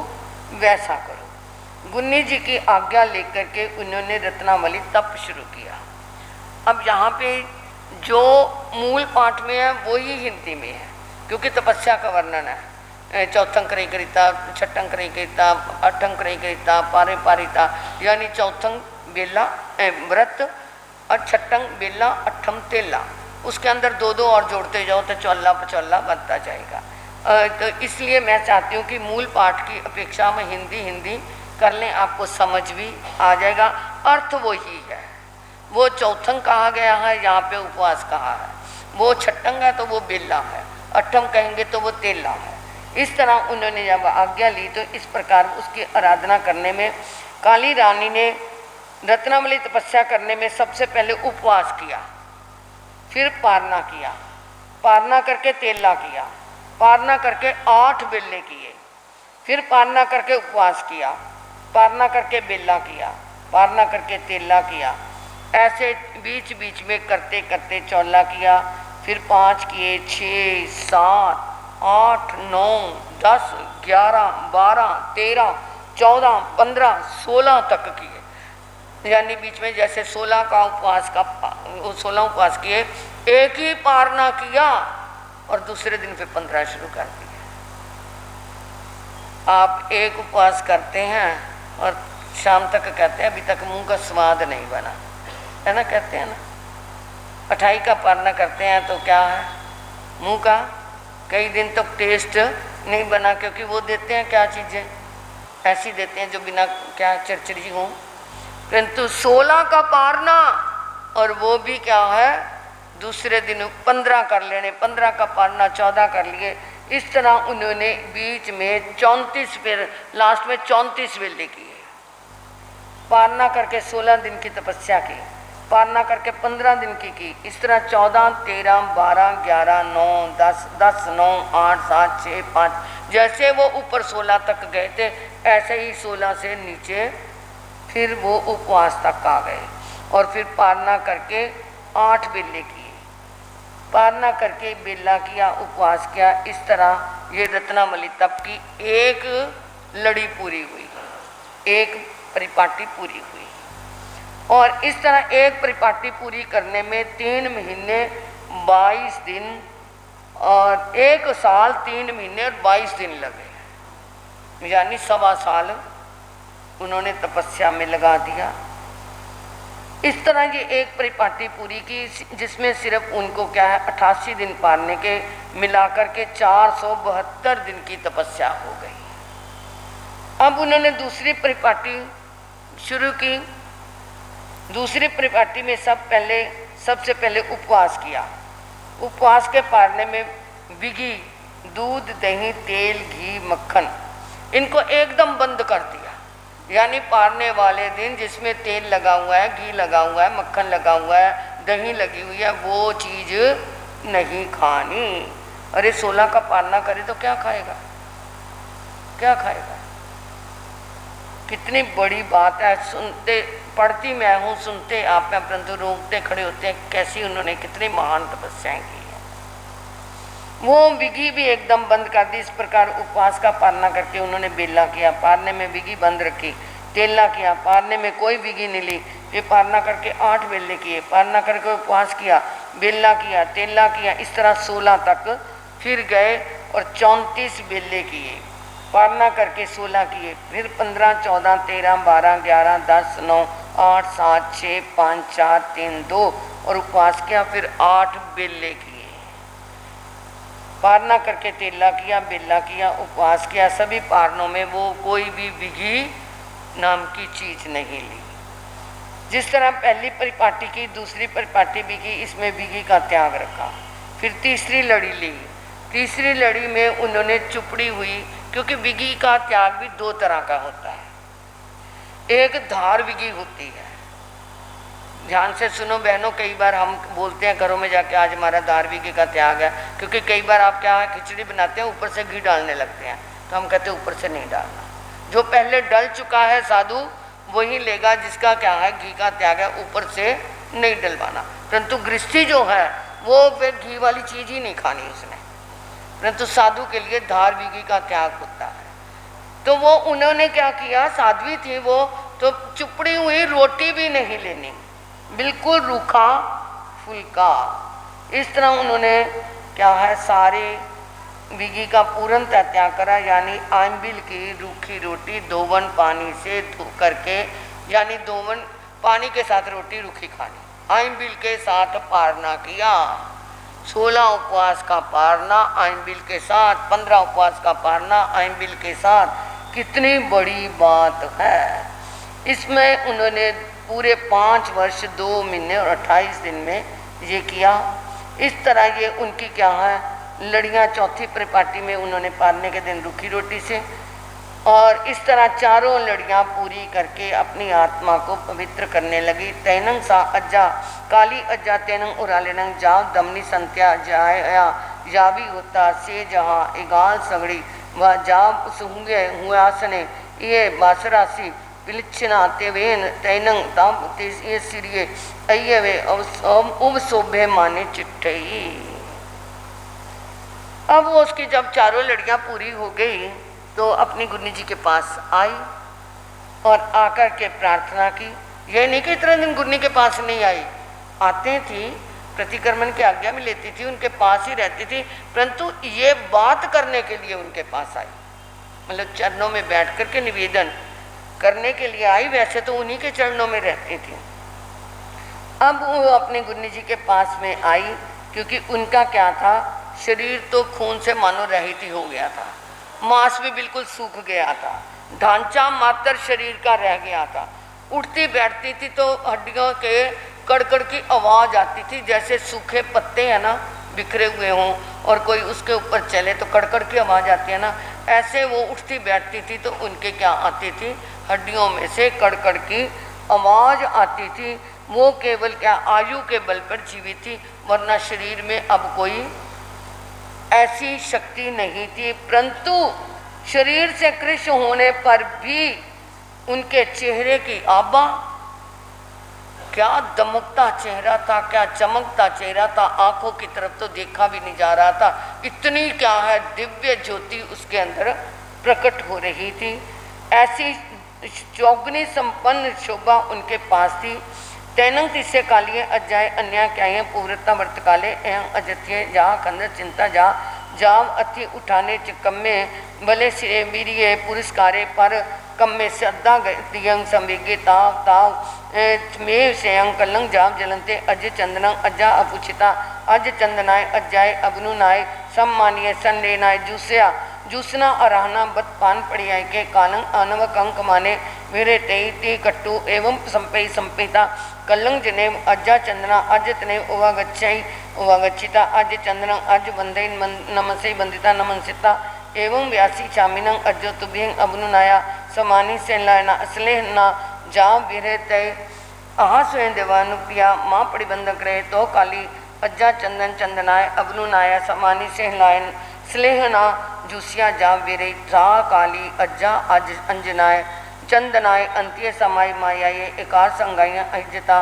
वैसा करो। गुन्नी जी की आज्ञा लेकर के उन्होंने रत्नावली तप शुरू किया। अब यहाँ पे जो मूल पाठ में है वो ही हिंदी में है, क्योंकि तपस्या का वर्णन है। चौथं क्रय करिता, छठं क्रय करिता, अठं क्रय करिता, पारे पारिता, यानी चौथं बेला व्रत और छठं बेला, अठम तेला, उसके अंदर दो दो और जोड़ते जाओ तो चौला पचौला बनता जाएगा। तो इसलिए मैं चाहती हूँ कि मूल पाठ की अपेक्षा में हिंदी कर लें, आपको समझ भी आ जाएगा। अर्थ वही है, वो चौथं कहा गया है, यहाँ पे उपवास कहा है, वो छठंग है तो वो बेला है, अठम कहेंगे तो वो तेला है। इस तरह उन्होंने जब आज्ञा ली तो इस प्रकार उसकी आराधना करने में काली रानी ने रत्नावली तपस्या करने में सबसे पहले उपवास किया, फिर पारना किया, पारना करके तेला किया, पारना करके 8 बेले किए, फिर पारना करके उपवास किया, पारना करके बेला किया, पारना करके तेला किया, ऐसे बीच बीच में करते करते चौला किया, फिर 5 किए, 6, 7, 8, 9, 10, 11, 12, 13, 14, 15, 16 तक किए। यानी बीच में जैसे 16 का उपवास का 16 उपवास किए, एक ही पारना किया और दूसरे दिन फिर 15 शुरू कर दिए। आप एक उपवास करते हैं और शाम तक कहते हैं अभी तक मुंह का स्वाद नहीं बना, है ना, कहते हैं ना। 28 का पारना करते हैं तो क्या है, मुंह का कई दिन तक टेस्ट नहीं बना, क्योंकि वो देते हैं क्या चीज़ें ऐसी देते हैं जो बिना क्या चरचरी हो। परंतु 16 का पारना और वो भी क्या है दूसरे दिन 15 कर लेने, 15 का पारना 14 कर लिए। इस तरह उन्होंने बीच में 34 फिर लास्ट में 34 वेले किए। पारना करके 16 दिन की तपस्या की, पारना करके 15 दिन की। इस तरह 14, 13, 12, 11, 9, 10, 10, 9, 8, 7, 6, 5, जैसे वो ऊपर 16 तक गए थे ऐसे ही 16 से नीचे फिर वो उपवास तक आ गए। और फिर पारना करके 8 बेले किए, पारना करके बेला किया, उपवास किया। इस तरह ये रत्नावली तप की एक लड़ी पूरी हुई, एक परिपाटी पूरी हुई। और इस तरह एक परिपाटी पूरी करने में 3 महीने 22 दिन और 1 साल 3 महीने और 22 दिन लगे, यानी 1.25 साल उन्होंने तपस्या में लगा दिया। इस तरह ये एक परिपाटी पूरी की, जिसमें सिर्फ उनको क्या है 88 दिन पारने के मिलाकर के 472 दिन की तपस्या हो गई। अब उन्होंने दूसरी परिपाटी शुरू की। दूसरी परिपाटी में सबसे पहले उपवास किया। उपवास के पारने में विघी, दूध, दही, तेल, घी, मक्खन इनको एकदम बंद कर दिया। यानी पारने वाले दिन जिसमें तेल लगा हुआ है, घी लगा हुआ है, मक्खन लगा हुआ है, दही लगी हुई है, वो चीज़ नहीं खानी। अरे 16 का पारना करे तो क्या खाएगा, क्या खाएगा? कितनी बड़ी बात है। सुनते पढ़ती मैं हूँ, सुनते आप में, परंतु रोकते खड़े होते हैं। कैसी उन्होंने कितनी महान तपस्याएं की हैं। वो विघी भी एकदम बंद कर दी। इस प्रकार उपवास का पालना करके उन्होंने बेला किया, पारने में विघी बंद रखी, तेला किया, पारने में कोई विघी नहीं ली। फिर पारना करके 8 बेले किए, पारना करके उपवास किया, बेला किया, तेला किया। इस तरह 16 तक फिर गए और 34 बेले किए, पारना करके 16 किए, फिर 15, 14, 13, 12, 11, 10, 9, 8, 7, 6, 5, 4, 3, 2 और उपवास किया। फिर 8 बेले किए, पारना करके तेला किया, बेला किया, उपवास किया। सभी पारनों में वो कोई भी विघी नाम की चीज नहीं ली। जिस तरह पहली परिपाटी की, दूसरी परिपाटी भी की, इसमें विघी का त्याग रखा। फिर तीसरी लड़ी ली। तीसरी लड़ी में उन्होंने चुपड़ी हुई, क्योंकि विघी का त्याग भी 2 तरह का होता है। एक धार विघी होती है, ध्यान से सुनो बहनों। कई बार हम बोलते हैं घरों में जाके आज हमारा धार विघी का त्याग है, क्योंकि कई बार आप क्या है खिचड़ी बनाते हैं ऊपर से घी डालने लगते हैं, तो हम कहते हैं ऊपर से नहीं डालना। जो पहले डल चुका है साधु वही लेगा, जिसका क्या है घी का त्याग है, ऊपर से नहीं डलवाना। परंतु गृहस्थी जो है वो फिर घी वाली चीज ही नहीं खानी उसने, परंतु साधु के लिए धार विघी का त्याग होता है। तो वो उन्होंने क्या किया, साध्वी थी वो, तो चुपड़ी हुई रोटी भी नहीं लेनी, बिल्कुल रूखा फुल्का। इस तरह उन्होंने क्या है सारे विघी का पूर्ण त्याग करा। यानी आंबिल की रूखी रोटी दोवन पानी से धो करके, यानी दोवन पानी के साथ रोटी रूखी खानी, आंबिल के साथ पारना किया। 16 उपवास का पारना आंबिल के साथ, 15 उपवास का पारना आंबिल के साथ। कितनी बड़ी बात है। इसमें उन्होंने पूरे 5 वर्ष 2 महीने और 28 दिन में ये किया। इस तरह ये उनकी क्या है लड़ियाँ चौथी परिपाटी में उन्होंने पारने के दिन रूखी रोटी से, और इस तरह चारों लड़ियाँ पूरी करके अपनी आत्मा को पवित्र करने लगी। तैनंग सा अज्जा काली अज्जा तैनंग उरालेनंग जाओ दमनी संत्या जाया जावी होता से जहाँ इगाल सगड़ी व जाव सुंगे हुआसने ये बासरासी पिलिच्छनात्यवेन तैनं ताम ये सिरिये अय्यवे उब शोभे माने चिट्ठई। अब वो उसकी जब चारों लड़ियां पूरी हो गई तो अपनी गुन्नी जी के पास आई और आकर के प्रार्थना की। यह नहीं कि इतने दिन गुन्नी के पास नहीं आई, आते थी, प्रतिक्रमण की आज्ञा में लेती थी, उनके पास ही रहती थी, परंतु ये बात करने के लिए उनके पास आई, मतलब चरणों में बैठ कर के निवेदन करने के लिए आई। वैसे तो उन्हीं के चरणों में रहती थी। अब वो अपने गुन्नी जी के पास में आई, क्योंकि उनका क्या था, शरीर तो खून से मानो रहित ही हो गया था, मांस भी बिल्कुल सूख गया था, ढांचा मात्र शरीर का रह गया था। उठती बैठती थी तो हड्डियों के कड़कड़ की आवाज़ आती थी, जैसे सूखे पत्ते हैं ना बिखरे हुए हों और कोई उसके ऊपर चले तो कड़कड़ की आवाज़ आती है ना, ऐसे वो उठती बैठती थी तो उनके क्या आती थी, हड्डियों में से कड़कड़ की आवाज़ आती थी। वो केवल क्या आयु के बल पर जीवित थी, वरना शरीर में अब कोई ऐसी शक्ति नहीं थी। परंतु शरीर से कृश होने पर भी उनके चेहरे की आभा, क्या दमकता चेहरा था, क्या चमकता चेहरा था, आंखों की तरफ तो देखा भी नहीं जा रहा था, इतनी क्या है दिव्य ज्योति उसके अंदर प्रकट हो रही थी। ऐसी चौगनी संपन्न शोभा उनके पास थी। तैनंग तिस्से कालिये अज्जाए अन्या क्याये पूर्वता वर्त काले एहं अजत्ये जा कंद चिंता जा जाम अति उठाने चिकम्मे भले सिरे वीरिये पुरस्कारे पर कम्मे श्रद्धा दियंग संवेगे ताव ताव में सेयं कलंग जाम जलंते अज चंदनंग अज्जा अपुचिता अज चंदनाय अज्जाए अबनुनाय सम्मानिय संलेनाय जूसया जूसना अराहना बत पान पड़ियाय के कालंग आनव कंक माने मेरे तेई ती कट्टू एवं संपई संपिता कलंग जनेव अज्जा चंदना अज तनेव उवागच्छिता अज चंदनं अज बंधई नमसे बंदिता नमनसिता एवं व्यासी चामिनं अज्जो तुभ्यं अबनुनाया समानी सेलायना स्लेहना जा विरह तय आहा स्वयं देवानुप्रिया माँ परिबंधक रहे तो काली अज्जा चंदन चंदनाय अबनुनाया समानी सेलायन स्लेहना जूसिया जा विरे धा काली अज्जा अज अंजनाय चंदनाय अंत्य समाय मायाये एकार संगाइयाँ अहिजता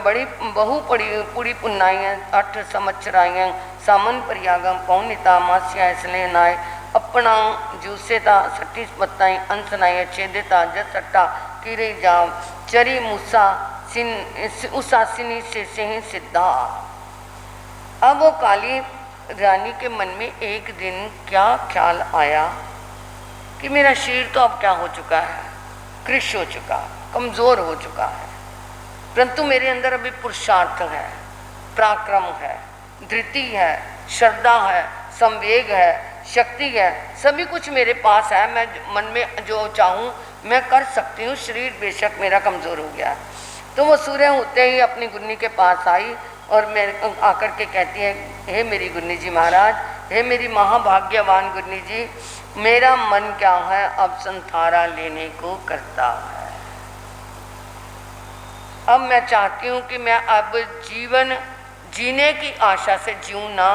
बड़ी बहु पड़ी पूरी पुन्नाइयाँ अठ समच्छराइयाँ सामन परियागम पौनिता मास्या स्लेहनाय अपना जूसेता सट्टी पत्ताई अंसनाय छेदिता जसट्टा किरे जाम चरी मूसा सिन उसासिनी से सिंह सिद्धा। अब वो काली रानी के मन में एक दिन क्या ख्याल आया कि मेरा शरीर तो अब क्या हो चुका है, कृश हो चुका, कमज़ोर हो चुका है, परंतु मेरे अंदर अभी पुरुषार्थ है, पराक्रम है, धृति है, श्रद्धा है, संवेग है, शक्ति है, सभी कुछ मेरे पास है। मैं मन में जो चाहूँ मैं कर सकती हूँ। शरीर बेशक मेरा कमज़ोर हो गया है। तो वो सूर्य होते ही अपनी गुन्नी के पास आई और मैं आकर के कहती है, हे मेरी गुन्नी जी महाराज, हे मेरी महाभाग्यवान गुन्नी जी, मेरा मन क्या है अब संथारा लेने को करता है। अब मैं चाहती हूँ कि मैं अब जीवन जीने की आशा से जीऊँ ना,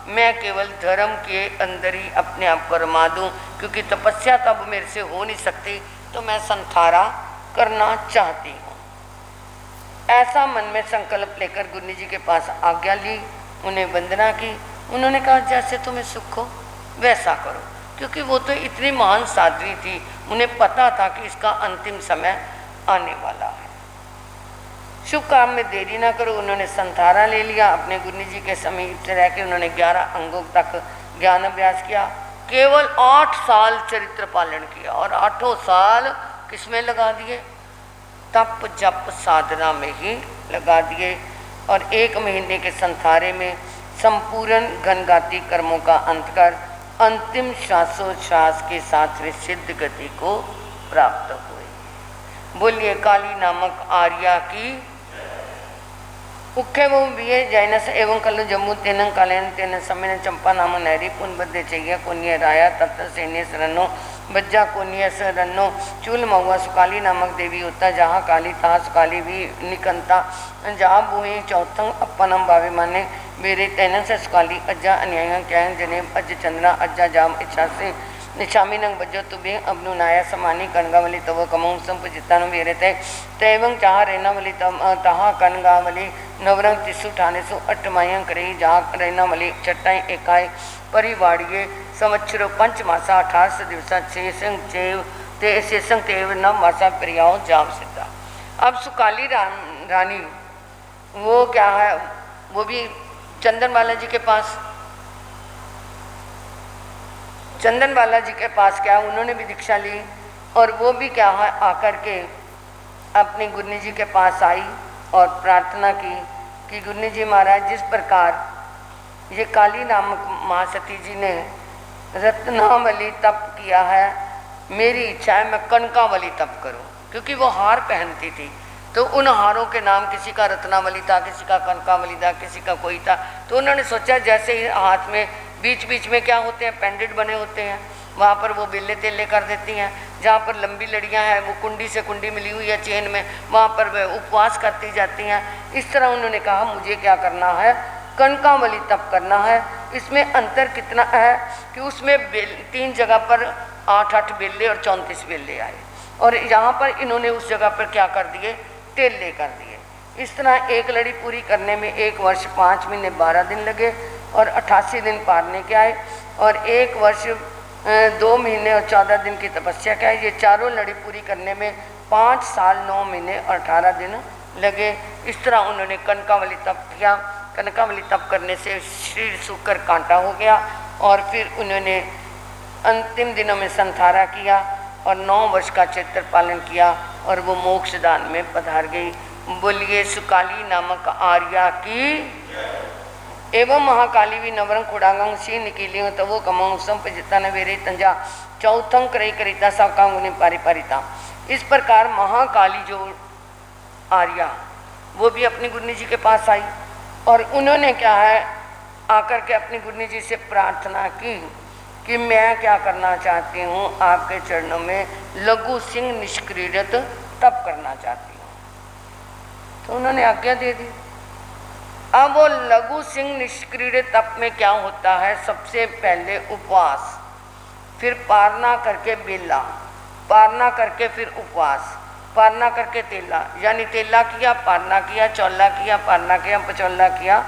मैं केवल धर्म के अंदर ही अपने आप को रमा दूँ, क्योंकि तपस्या तब मेरे से हो नहीं सकती, तो मैं संथारा करना चाहती हूँ। ऐसा मन में संकल्प लेकर गुन्नी जी के पास आज्ञा ली, उन्हें वंदना की। उन्होंने कहा जैसे तुम्हें सुख हो वैसा करो, क्योंकि वो तो इतनी महान साध्वी थी, उन्हें पता था कि इसका अंतिम समय आने वाला है। शुभ काम में देरी ना करो। उन्होंने संथारा ले लिया, अपने गुन्नी जी के समीप से रह के उन्होंने 11 अंगों तक ज्ञान अभ्यास किया। केवल 8 साल चरित्र पालन किया और 8 साल किसमें लगा दिए, तप जप साधना में ही लगा दिए। और 1 महीने के संथारे में संपूर्ण घनघाती कर्मों का अंत कर अंतिम श्वासोच्छ्वास के साथ वे सिद्ध गति को प्राप्त हुए। बोलिए काली नामक आर्या की उखे वो बिये जैनस एवं कल जम्मू तेन कालेन तेन समय चंपा नाम नैरी पुन बद्दे चाहिए कोनिय राया तत्व सैन्य सरनो बज्जा कोनिय सरनो चूल महुआ सुकाली नामक देवी होता जहाँ काली तहाँ सुकाली भी निकंता जहाँ बुहे चौथंग अपनम भावे माने मेरे तेन से सुकाली अज्जा अन्याय क्या जने अज चंद्रा अज्जा जाम इच्छा से निशामिनं भजो तुभे अब्नुनाया समानी कनगावली तव कमं संपजितानु वीरते तैवं चाह रेनावली तहा कनगावली नवरंग तिसु ठानेसु अट्टमायं करही जहाँ रेनावली चट्टाई एकाई परिवाड़िये संवत्सरो पंच मासा 18 दिवसा शेषंग तेव नव मासा प्रियाओ जाम सिद्धा। अब सुकाली रानी वो क्या है, वो भी चंदन बालाजी के पास, चंदन बालाजी के पास क्या उन्होंने भी दीक्षा ली और वो भी क्या है आकर के अपनी गुरनी जी के पास आई और प्रार्थना की कि गुरनी जी महाराज जिस प्रकार ये काली नामक माँ सती जी ने रत्नावली तप किया है, मेरी इच्छा है मैं कनकावली तप करूं, क्योंकि वो हार पहनती थी तो उन हारों के नाम किसी का रत्नावली था, किसी का कनकावली था, किसी का कोई था। तो उन्होंने सोचा जैसे ही हाथ में बीच बीच में क्या होते हैं पेंडेंट बने होते हैं, वहाँ पर वो बेले तेले कर देती हैं, जहाँ पर लंबी लड़ियाँ हैं वो कुंडी से कुंडी मिली हुई है चेन में, वहाँ पर वे उपवास करती जाती हैं। इस तरह उन्होंने कहा मुझे क्या करना है, कनकावली तप करना है। इसमें अंतर कितना है कि उसमें 3 जगह पर 8-8 बेले और 34 बेले आए और यहाँ पर इन्होंने उस जगह पर क्या कर दिए, तेले कर दिए। इस तरह एक लड़ी पूरी करने में 1 वर्ष 5 महीने 12 दिन लगे और 88 दिन पारने के आए और 1 वर्ष 2 महीने और 14 दिन की तपस्या के आए। ये चारों लड़ी पूरी करने में 5 साल 9 महीने और 18 दिन लगे। इस तरह उन्होंने कनकावली तप किया। कनकावली तप करने से शरीर सूख कर कांटा हो गया और फिर उन्होंने अंतिम दिनों में संथारा किया और 9 वर्ष का चैत्र पालन किया और वो मोक्षदान में पधार गई। बोलिए सुकाली नामक आर्या की एवं महाकाली भी नवरंग खुड़ांगंग सी निकीली हो तो वो कमाऊँ संपजिता न वेरे तंजा चौथंग करई करिता साकांगुनि पारी पारिता। इस प्रकार महाकाली जो आर्या वो भी अपनी गुरनी जी के पास आई और उन्होंने क्या है आकर के अपनी गुरनी जी से प्रार्थना की कि मैं क्या करना चाहती हूँ, आपके चरणों में लघु सिंह निष्क्रियत तप करना चाहती हूँ। तो उन्होंने आज्ञा दे दी। अब वो लघु सिंह निष्क्रिय तप में क्या होता है, सबसे पहले उपवास, फिर पारना करके बेला, पारना करके फिर उपवास, पारना करके तेला, यानी तेला किया पारना किया, चौला किया पारना किया, पचौला किया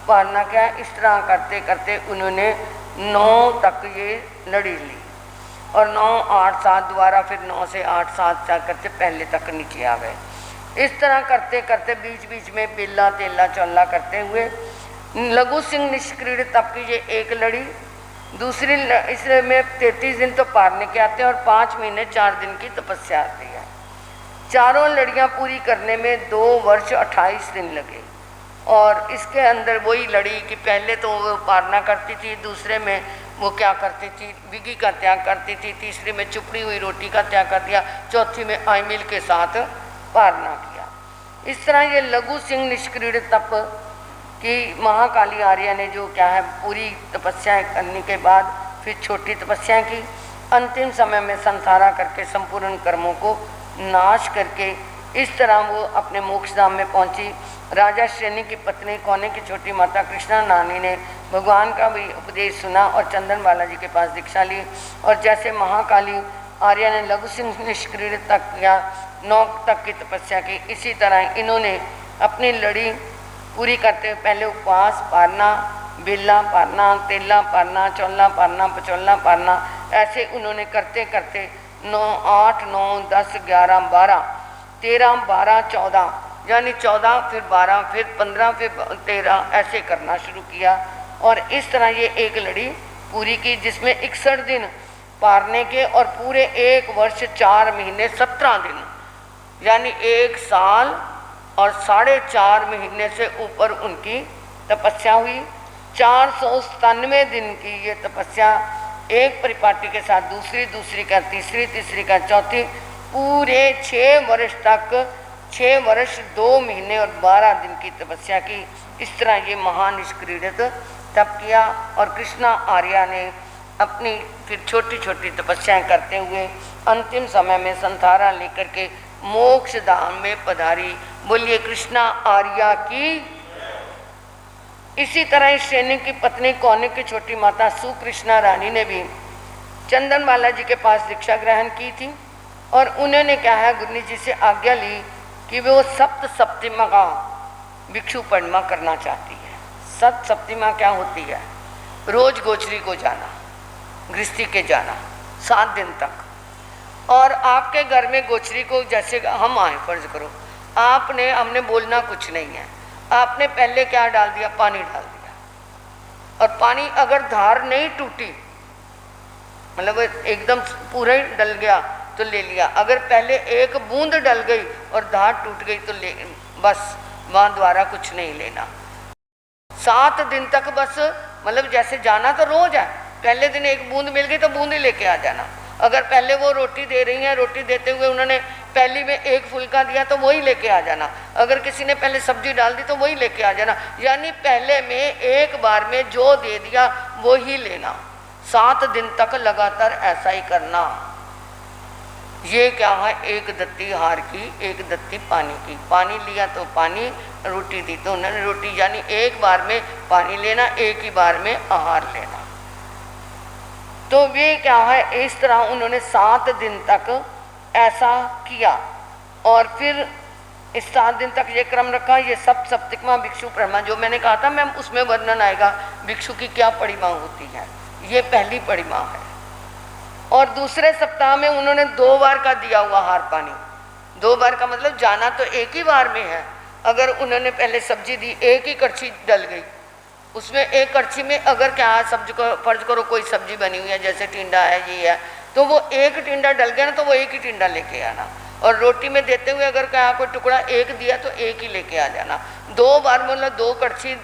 पारना किया। इस तरह करते करते उन्होंने 9 तक ये लड़ी ली और 9, 8, 7 दोबारा फिर 9 से 8, 7 करते पहले तक नीचे आ गए। इस तरह करते करते बीच बीच में बेला तेला चौला करते हुए लघु सिंह निष्क्रिय तप की ये एक लड़ी, दूसरी इसमें 33 दिन तो पारने के आते हैं और 5 महीने 4 दिन की तपस्या आती है। चारों लड़ियां पूरी करने में 2 वर्ष 28 दिन लगे और इसके अंदर वही लड़ी कि पहले तो वो पारना करती थी, दूसरे में वो क्या करती थी बिगी का त्याग करती थी, तीसरे में चुपड़ी हुई रोटी का त्याग कर दिया, चौथी में आइमिल के साथ पारना किया। इस तरह ये लघु सिंह निष्क्रिय तप की महाकाली आर्या ने जो क्या है पूरी तपस्याएं करने के बाद फिर छोटी तपस्याएं की, अंतिम समय में संसारा करके संपूर्ण कर्मों को नाश करके इस तरह वो अपने मोक्षधाम में पहुंची। राजा श्रेणी की पत्नी कोने की छोटी माता कृष्णा रानी ने भगवान का भी उपदेश सुना और चंदन बालाजी के पास दीक्षा ली और जैसे महाकाली आर्या ने लघु सिंह निष्क्रिय तक किया 9 तक की तपस्या की, इसी तरह इन्होंने अपनी लड़ी पूरी करते हुए पहले उपवास, पारना, बेला पारना, तेला पारना, चौला पारना, पचौला पारना, ऐसे उन्होंने करते करते 9, 8, 9, 10, 11, 12, 13, 12, 14 यानी 14 फिर 12 फिर 15 फिर 13 ऐसे करना शुरू किया और इस तरह ये एक लड़ी पूरी की जिसमें 61 दिन पारने के और पूरे 1 वर्ष 4 महीने 17 दिन यानी 1 साल और 4.5 महीने से ऊपर उनकी तपस्या हुई। 497 दिन की ये तपस्या एक परिपाटी के साथ दूसरी, दूसरी का तीसरी, तीसरी का चौथी, पूरे 6 वर्ष तक 6 वर्ष 2 महीने और 12 दिन की तपस्या की। इस तरह ये महानिष्क्रियत तप किया और कृष्णा आर्या ने अपनी फिर छोटी छोटी तपस्याएं करते हुए अंतिम समय में संथारा लेकर के मोक्ष धाम में पधारी। बोलिए कृष्णा आर्या की। इसी तरह इस श्रेणी की पत्नी कौने की छोटी माता सुकृष्णा रानी ने भी चंदनवाला जी के पास दीक्षा ग्रहण की थी और उन्होंने क्या है गुरु जी से आज्ञा ली कि वो सप्त सप्तिमा का भिक्षु परिक्रमा करना चाहती है। सप्त सप्तिमा क्या होती है? रोज गोचरी को जाना, गृहस्थी के जाना 7 दिन तक। और आपके घर में गोचरी को जैसे हम आए, फर्ज करो आपने, हमने बोलना कुछ नहीं है, आपने पहले क्या डाल दिया? पानी डाल दिया। और पानी अगर धार नहीं टूटी, मतलब एकदम पूरा ही डल गया तो ले लिया, अगर पहले एक बूंद डल गई और धार टूट गई तो ले, बस वहाँ द्वारा कुछ नहीं लेना। 7 दिन तक बस, मतलब जैसे जाना तो रोज है, पहले दिन एक बूंद मिल गई तो बूंद ही लेके आ जाना। अगर पहले वो रोटी दे रही हैं, रोटी देते हुए उन्होंने पहली में एक फुल्का दिया तो वही लेके आ जाना। अगर किसी ने पहले सब्जी डाल दी तो वही लेके आ जाना। यानी पहले में एक बार में जो दे दिया वो ही लेना। 7 दिन तक लगातार ऐसा ही करना। ये क्या है? एक दत्ती हार की, एक दत्ती पानी की। पानी लिया तो पानी, रोटी दी तो उन्होंने रोटी, यानी एक बार में पानी लेना, एक ही बार में आहार लेना। तो वे क्या है, इस तरह उन्होंने 7 दिन तक ऐसा किया। और फिर इस 7 दिन तक ये क्रम रखा। ये सब सप्तिमा भिक्षु परिक्रमा जो मैंने कहा था, मैम उसमें वर्णन आएगा भिक्षु की क्या परिक्रमा होती है। ये पहली परिक्रमा है। और दूसरे सप्ताह में उन्होंने 2 बार का दिया हुआ आहार पानी। 2 बार का मतलब जाना तो एक ही बार में है। अगर उन्होंने पहले सब्जी दी, एक ही कड़छी डल गई, उसमें एक कड़छी में अगर क्या सब्जी को फर्ज करो कोई सब्जी बनी हुई है, जैसे टिंडा है, ये है, तो वो एक टिंडा डल गया ना तो वो एक ही टिंडा लेके आना। और रोटी में देते हुए अगर क्या कोई टुकड़ा एक दिया तो एक ही लेके आ जाना। 2 बार मतलब 2 कड़छी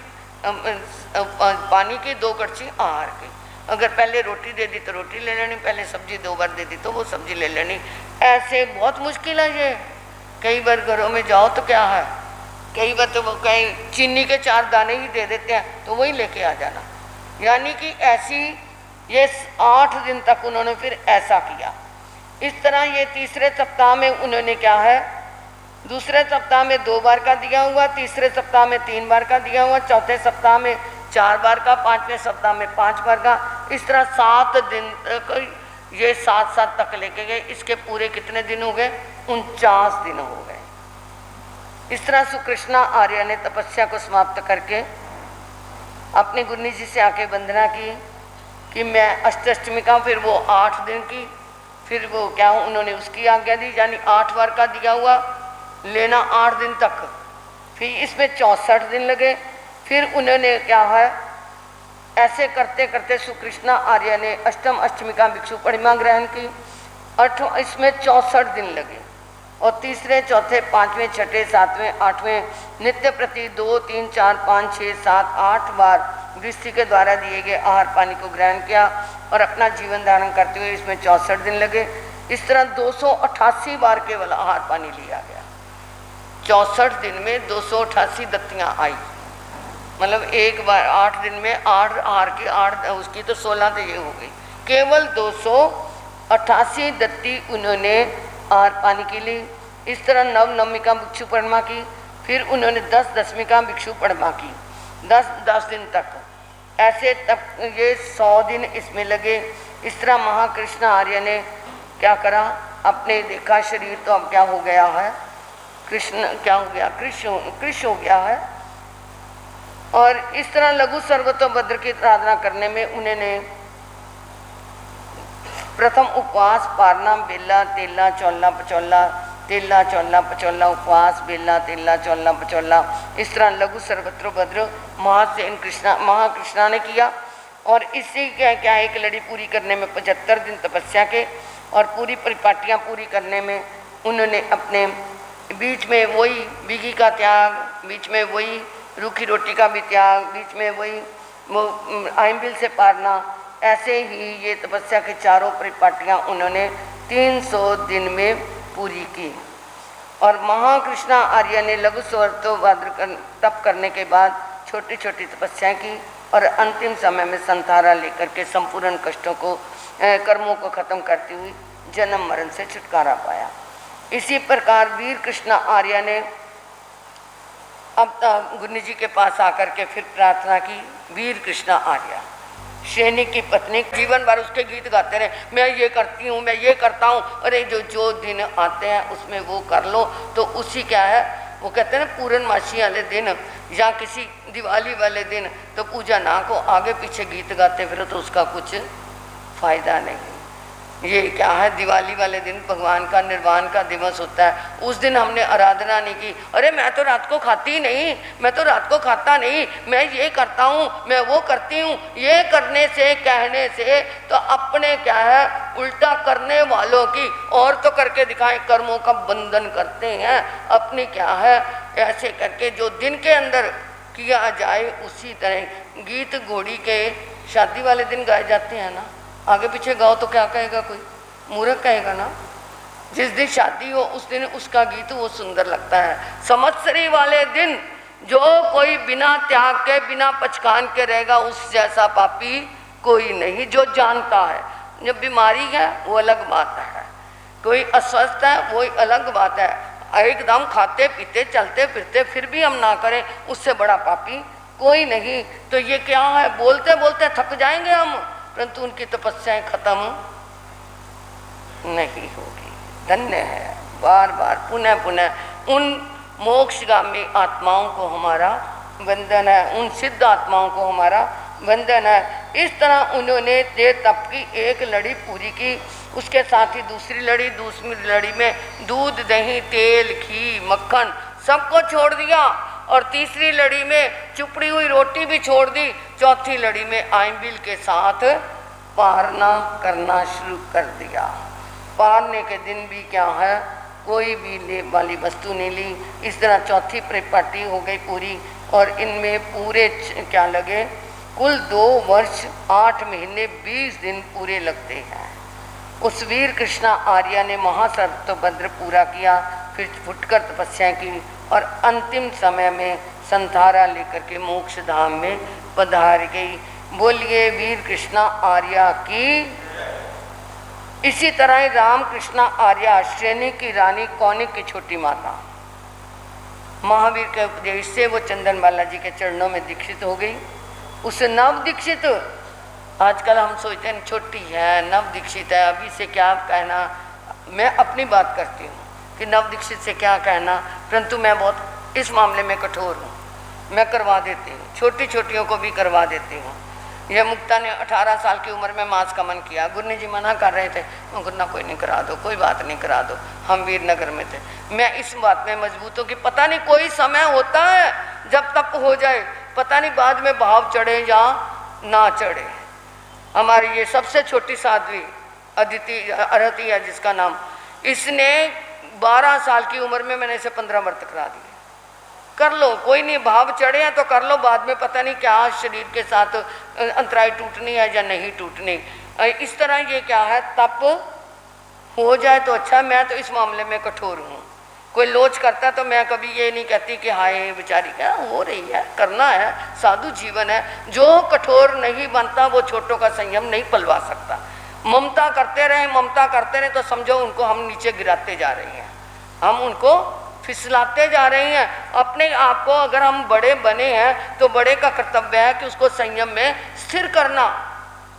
पानी की, 2 कड़छी आहार की। अगर पहले रोटी दे दी तो रोटी ले लेनी, पहले सब्जी 2 बार दे दी तो वो सब्जी ले लेनी। ऐसे बहुत मुश्किल है ये। कई बार घरों में जाओ तो क्या है, कई बार तो वो कहीं चीनी के 4 दाने ही दे देते हैं तो वही लेके आ जाना। यानी कि ऐसी ये 8 दिन तक उन्होंने फिर ऐसा किया। इस तरह ये तीसरे सप्ताह में उन्होंने क्या है, दूसरे सप्ताह में 2 बार का दिया हुआ, तीसरे सप्ताह में 3 बार का दिया हुआ, चौथे सप्ताह में 4 बार का, 5वें सप्ताह में 5 बार का। इस तरह 7 दिन तक ये 7 तक लेके गए। इसके पूरे कितने दिन हो गए? 49 दिन हो गए। इस तरह सुकृष्णा आर्य ने तपस्या को समाप्त करके अपने गुरु जी से आके वंदना की कि मैं अष्टमी का, फिर वो 8 दिन की, फिर वो क्या उन्होंने उसकी आज्ञा दी, यानी 8 बार का दिया हुआ लेना 8 दिन तक। फिर इसमें 64 दिन लगे। फिर उन्होंने क्या है, ऐसे करते करते सुकृष्णा आर्य ने अष्टमी का भिक्षु परिक्रमा ग्रहण की। इसमें 64 दिन लगे। और तीसरे, चौथे, 5वें, 6ठे, 7वें, 8वें नित्य प्रति 2, 3, 4, 5, 6, 7, 8 बार गृहस्थी के द्वारा दिए गए आहार पानी को ग्रहण किया और अपना जीवन धारण करते हुए इसमें 64 दिन लगे। इस तरह 288 बार केवल आहार पानी लिया गया। 64 दिन में 288 दत्तियाँ आई। मतलब एक बार 8 दिन में 8 आहार की 8 उसकी तो 16 तो ये हो गई। केवल 288 दत्ती उन्होंने आहार पानी के लिए। इस तरह नवमी का भिक्षु परिक्रमा की। फिर उन्होंने 10वीं का भिक्षु परिक्रमा की, 10 दिन तक। ऐसे तक ये 100 दिन इसमें लगे। इस तरह महाकृष्ण आर्य ने क्या करा, अपने देखा शरीर तो अब क्या हो गया है, कृष्ण क्या हो गया, कृष्ण हो गया है। और इस तरह लघु सर्वतोभद्र की आराधना करने में उन्होंने प्रथम उपवास, पारना, बेला, तेला, चौला, पचौला, तेला, चौला, पचौला, उपवास, बेला, तेला, चौला, पचौला। इस तरह लघु सर्वतोभद्र महाकृष्णा ने किया। और इससे क्या एक लड़ी पूरी करने में 75 दिन तपस्या के, और पूरी परिपाटियाँ पूरी करने में उन्होंने अपने बीच में वही बिगी का त्याग, बीच में वही रूखी रोटी का भी त्याग, बीच में वही आइंबिल से पारना, ऐसे ही ये तपस्या के चारों परिपाटियाँ उन्होंने 300 दिन में पूरी की। और महाकृष्णा आर्य ने लघु सर्वतोभद्र तप करने के बाद छोटी छोटी तपस्या की और अंतिम समय में संतारा लेकर के संपूर्ण कष्टों को, कर्मों को खत्म करती हुई जन्म मरण से छुटकारा पाया। इसी प्रकार वीर कृष्ण आर्य ने अब गुरु जी के पास आकर के फिर प्रार्थना की, वीर कृष्ण आर्य श्रेणी की पत्नी जीवन भर उसके गीत गाते रहे, मैं ये करती हूँ, मैं ये करता हूँ। अरे जो दिन आते हैं उसमें वो कर लो। तो उसी क्या है, वो कहते हैं ना पूर्णमासी वाले दिन या किसी दिवाली वाले दिन तो पूजा ना को आगे पीछे गीत गाते फिर तो उसका कुछ फायदा नहीं। ये क्या है, दिवाली वाले दिन भगवान का निर्वाण का दिवस होता है, उस दिन हमने आराधना नहीं की। अरे मैं तो रात को खाती नहीं, मैं तो रात को खाता नहीं, मैं ये करता हूँ, मैं वो करती हूँ। ये करने से कहने से तो अपने क्या है उल्टा करने वालों की और तो करके दिखाएं, कर्मों का बंधन करते हैं अपनी क्या है। ऐसे करके जो दिन के अंदर किया जाए उसी तरह गीत घोड़ी के शादी वाले दिन गाए जाते हैं ना, आगे पीछे गाओ तो क्या कहेगा, कोई मूर्ख कहेगा ना। जिस दिन शादी हो उस दिन उसका गीत वो सुंदर लगता है। संवत्सरी वाले दिन जो कोई बिना त्याग के बिना पचकान के रहेगा उस जैसा पापी कोई नहीं। जो जानता है, जब बीमारी है वो अलग बात है, कोई अस्वस्थ है वो अलग बात है, एकदम खाते पीते चलते फिरते फिर भी हम ना करें उससे बड़ा पापी कोई नहीं। तो ये क्या है, बोलते बोलते थक जाएंगे हम, परंतु उनकी तपस्याएं खत्म नहीं होगी। धन्य है, बार बार पुनः पुनः उन मोक्षगामी आत्माओं को हमारा वंदन है, उन सिद्ध आत्माओं को हमारा वंदन है। इस तरह उन्होंने देर तप की एक लड़ी पूरी की, उसके साथ ही दूसरी लड़ी में दूध दही तेल घी मक्खन सबको छोड़ दिया, और तीसरी लड़ी में चुपड़ी हुई रोटी भी छोड़ दी। चौथी लड़ी में आइंबिल के साथ पारना करना शुरू कर दिया। पारने के दिन भी क्या है, कोई भी ले वाली वस्तु नहीं ली। इस तरह चौथी परिपाटी हो गई पूरी, और इनमें पूरे क्या लगे, कुल 2 वर्ष 8 महीने 20 दिन पूरे लगते हैं। उस वीर कृष्णा आर्या ने महासर्वतोभद्र पूरा किया, फिर फुटकर तपस्या की और अंतिम समय में संधारा लेकर के मोक्ष धाम में पधार गई। बोलिए वीर कृष्णा आर्या की। इसी तरह ही राम कृष्णा आर्या श्रेणी की रानी कौनिक की छोटी माता, महावीर के उपदेश से वो चंदन बालाजी के चरणों में दीक्षित हो गई। उस नव दीक्षित, आजकल हम सोचते हैं छोटी है नव दीक्षित है, अभी से क्या कहना। मैं अपनी बात करती हूँ कि नव दीक्षित से क्या कहना, परंतु मैं बहुत इस मामले में कठोर हूँ। मैं करवा देती हूँ, छोटी छोटियों को भी करवा देती हूँ। यह मुक्ता ने 18 साल की उम्र में मांस का मन किया, गुरु जी मना कर रहे थे, गुरु कोई नहीं करा दो, कोई बात नहीं करा दो। हम वीरनगर में थे, मैं इस बात में मजबूत हूँ कि पता नहीं कोई समय होता है जब तक हो जाए, पता नहीं बाद में भाव चढ़े या ना चढ़े। हमारी ये सबसे छोटी साध्वी अदिति अरहती है जिसका नाम, इसने 12 साल की उम्र में मैंने इसे 15 व्रत करा दिए। कर लो, कोई नहीं, भाव चढ़े हैं तो कर लो, बाद में पता नहीं क्या शरीर के साथ अंतराय टूटनी है या नहीं टूटनी। इस तरह ये क्या है, तप हो जाए तो अच्छा। मैं तो इस मामले में कठोर हूँ। कोई लोच करता है तो मैं कभी ये नहीं कहती कि हाय बेचारी क्या हो रही है, करना है, साधु जीवन है। जो कठोर नहीं बनता वो छोटों का संयम नहीं पलवा सकता। ममता करते रहे तो समझो उनको हम नीचे गिराते जा रहे हैं, हम उनको फिसलाते जा रहे हैं। अपने आप को अगर हम बड़े बने हैं तो बड़े का कर्तव्य है कि उसको संयम में स्थिर करना।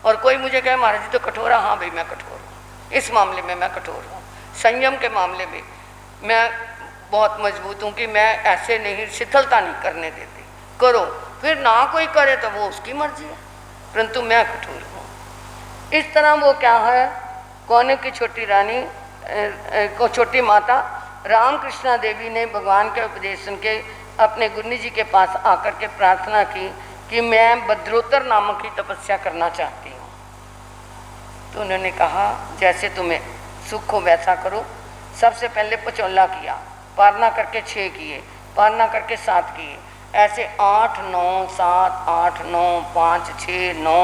और कोई मुझे कहे महाराज जी तो कठोर है, हाँ भाई मैं कठोर हूँ, इस मामले में मैं कठोर हूँ। संयम के मामले में मैं बहुत मजबूत हूँ कि मैं ऐसे नहीं, शिथिलता नहीं करने देती। करो, फिर ना कोई करे तो वो उसकी मर्जी है, परंतु मैं कठोर हूँ। इस तरह वो क्या है, कौने की छोटी रानी को छोटी माता रामकृष्णा देवी ने भगवान के उपदेश सुन के अपने गुरु जी के पास आकर के प्रार्थना की कि मैं भद्रोत्तर नामक की तपस्या करना चाहती हूँ। तो उन्होंने कहा जैसे तुम्हें सुख हो वैसा करो। सबसे पहले पचौला किया, पारना करके 6 किए, पारना करके 7 किए, ऐसे 8 9 7 8 9 5 6 9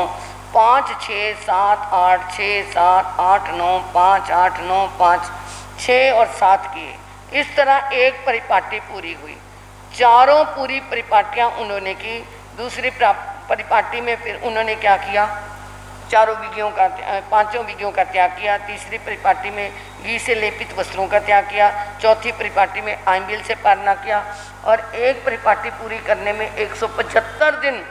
5 6 7 8 6 7 8 9 5 8 9 5 6 और 7 किए। इस तरह एक परिपाटी पूरी हुई। चारों पूरी परिपाटियाँ उन्होंने की। दूसरी परिपाटी में फिर उन्होंने क्या किया, 4 विधियों का 5 विधियों का त्याग किया। तीसरी परिपाटी में घी से लेपित वस्त्रों का त्याग किया। चौथी परिपाटी में आइंबिल से पारना किया। और एक परिपाटी पूरी करने में 175 दिन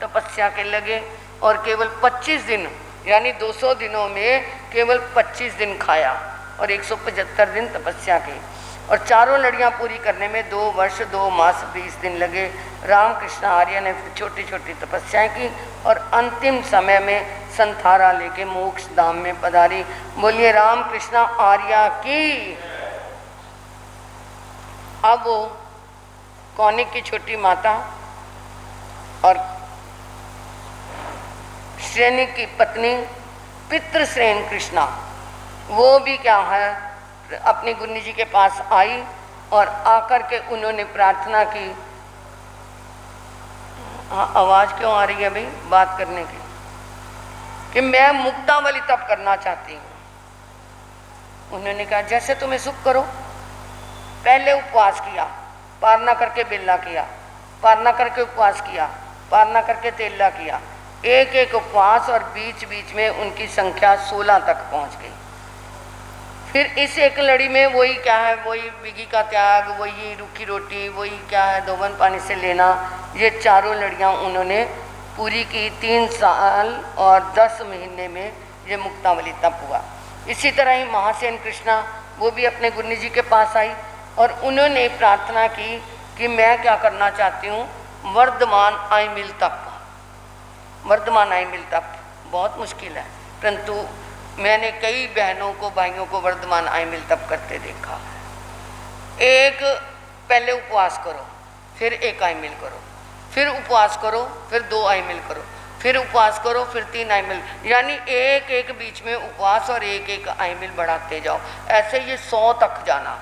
तपस्या के लगे। और केवल 25 दिन यानी 200 दिनों में केवल 25 दिन खाया और 175 दिन तपस्या की। और चारों लड़ियां पूरी करने में 2 वर्ष 2 मास 20 दिन लगे। रामकृष्ण आर्य ने छोटी छोटी तपस्याएं की और अंतिम समय में संथारा लेके मोक्ष धाम में पधारी। बोलिए रामकृष्ण आर्य की। अब वो कौनिक की छोटी माता और श्रेणी की पत्नी पितृश्रेण कृष्णा, वो भी क्या है अपनी गुन्नी जी के पास आई और आकर के उन्होंने प्रार्थना की। हाँ, आवाज़ क्यों आ रही है भाई बात करने की? कि मैं मुक्तावली तप करना चाहती हूँ। उन्होंने कहा जैसे तुम्हें सुख करो। पहले उपवास किया, पारना करके बेला किया, पारना करके उपवास किया, पारना करके तेला किया। एक एक उपवास और बीच बीच में उनकी संख्या 16 तक पहुंच गई। फिर इस एक लड़ी में वही क्या है, वही बिगी का त्याग, वही रूखी रोटी, वही क्या है दोबन पानी से लेना, ये चारों लड़ियां उन्होंने पूरी की। 3 साल और 10 महीने में ये मुक्तावली तप हुआ। इसी तरह ही महासेन कृष्णा वो भी अपने गुन्नी जी के पास आई और उन्होंने प्रार्थना की कि मैं क्या करना चाहती हूँ, वर्धमान आई मिल तप। वर्धमान आई मिल तप बहुत मुश्किल है, परंतु मैंने कई बहनों को भाइयों को वर्धमान आई मिल तप करते देखा। एक पहले उपवास करो, फिर 1 आई मिल करो, फिर उपवास करो, फिर 2 आई मिल करो, फिर उपवास करो, फिर 3 आई मिल, यानी एक एक बीच में उपवास और एक एक आई मिल बढ़ाते जाओ। ऐसे ये 100 तक जाना।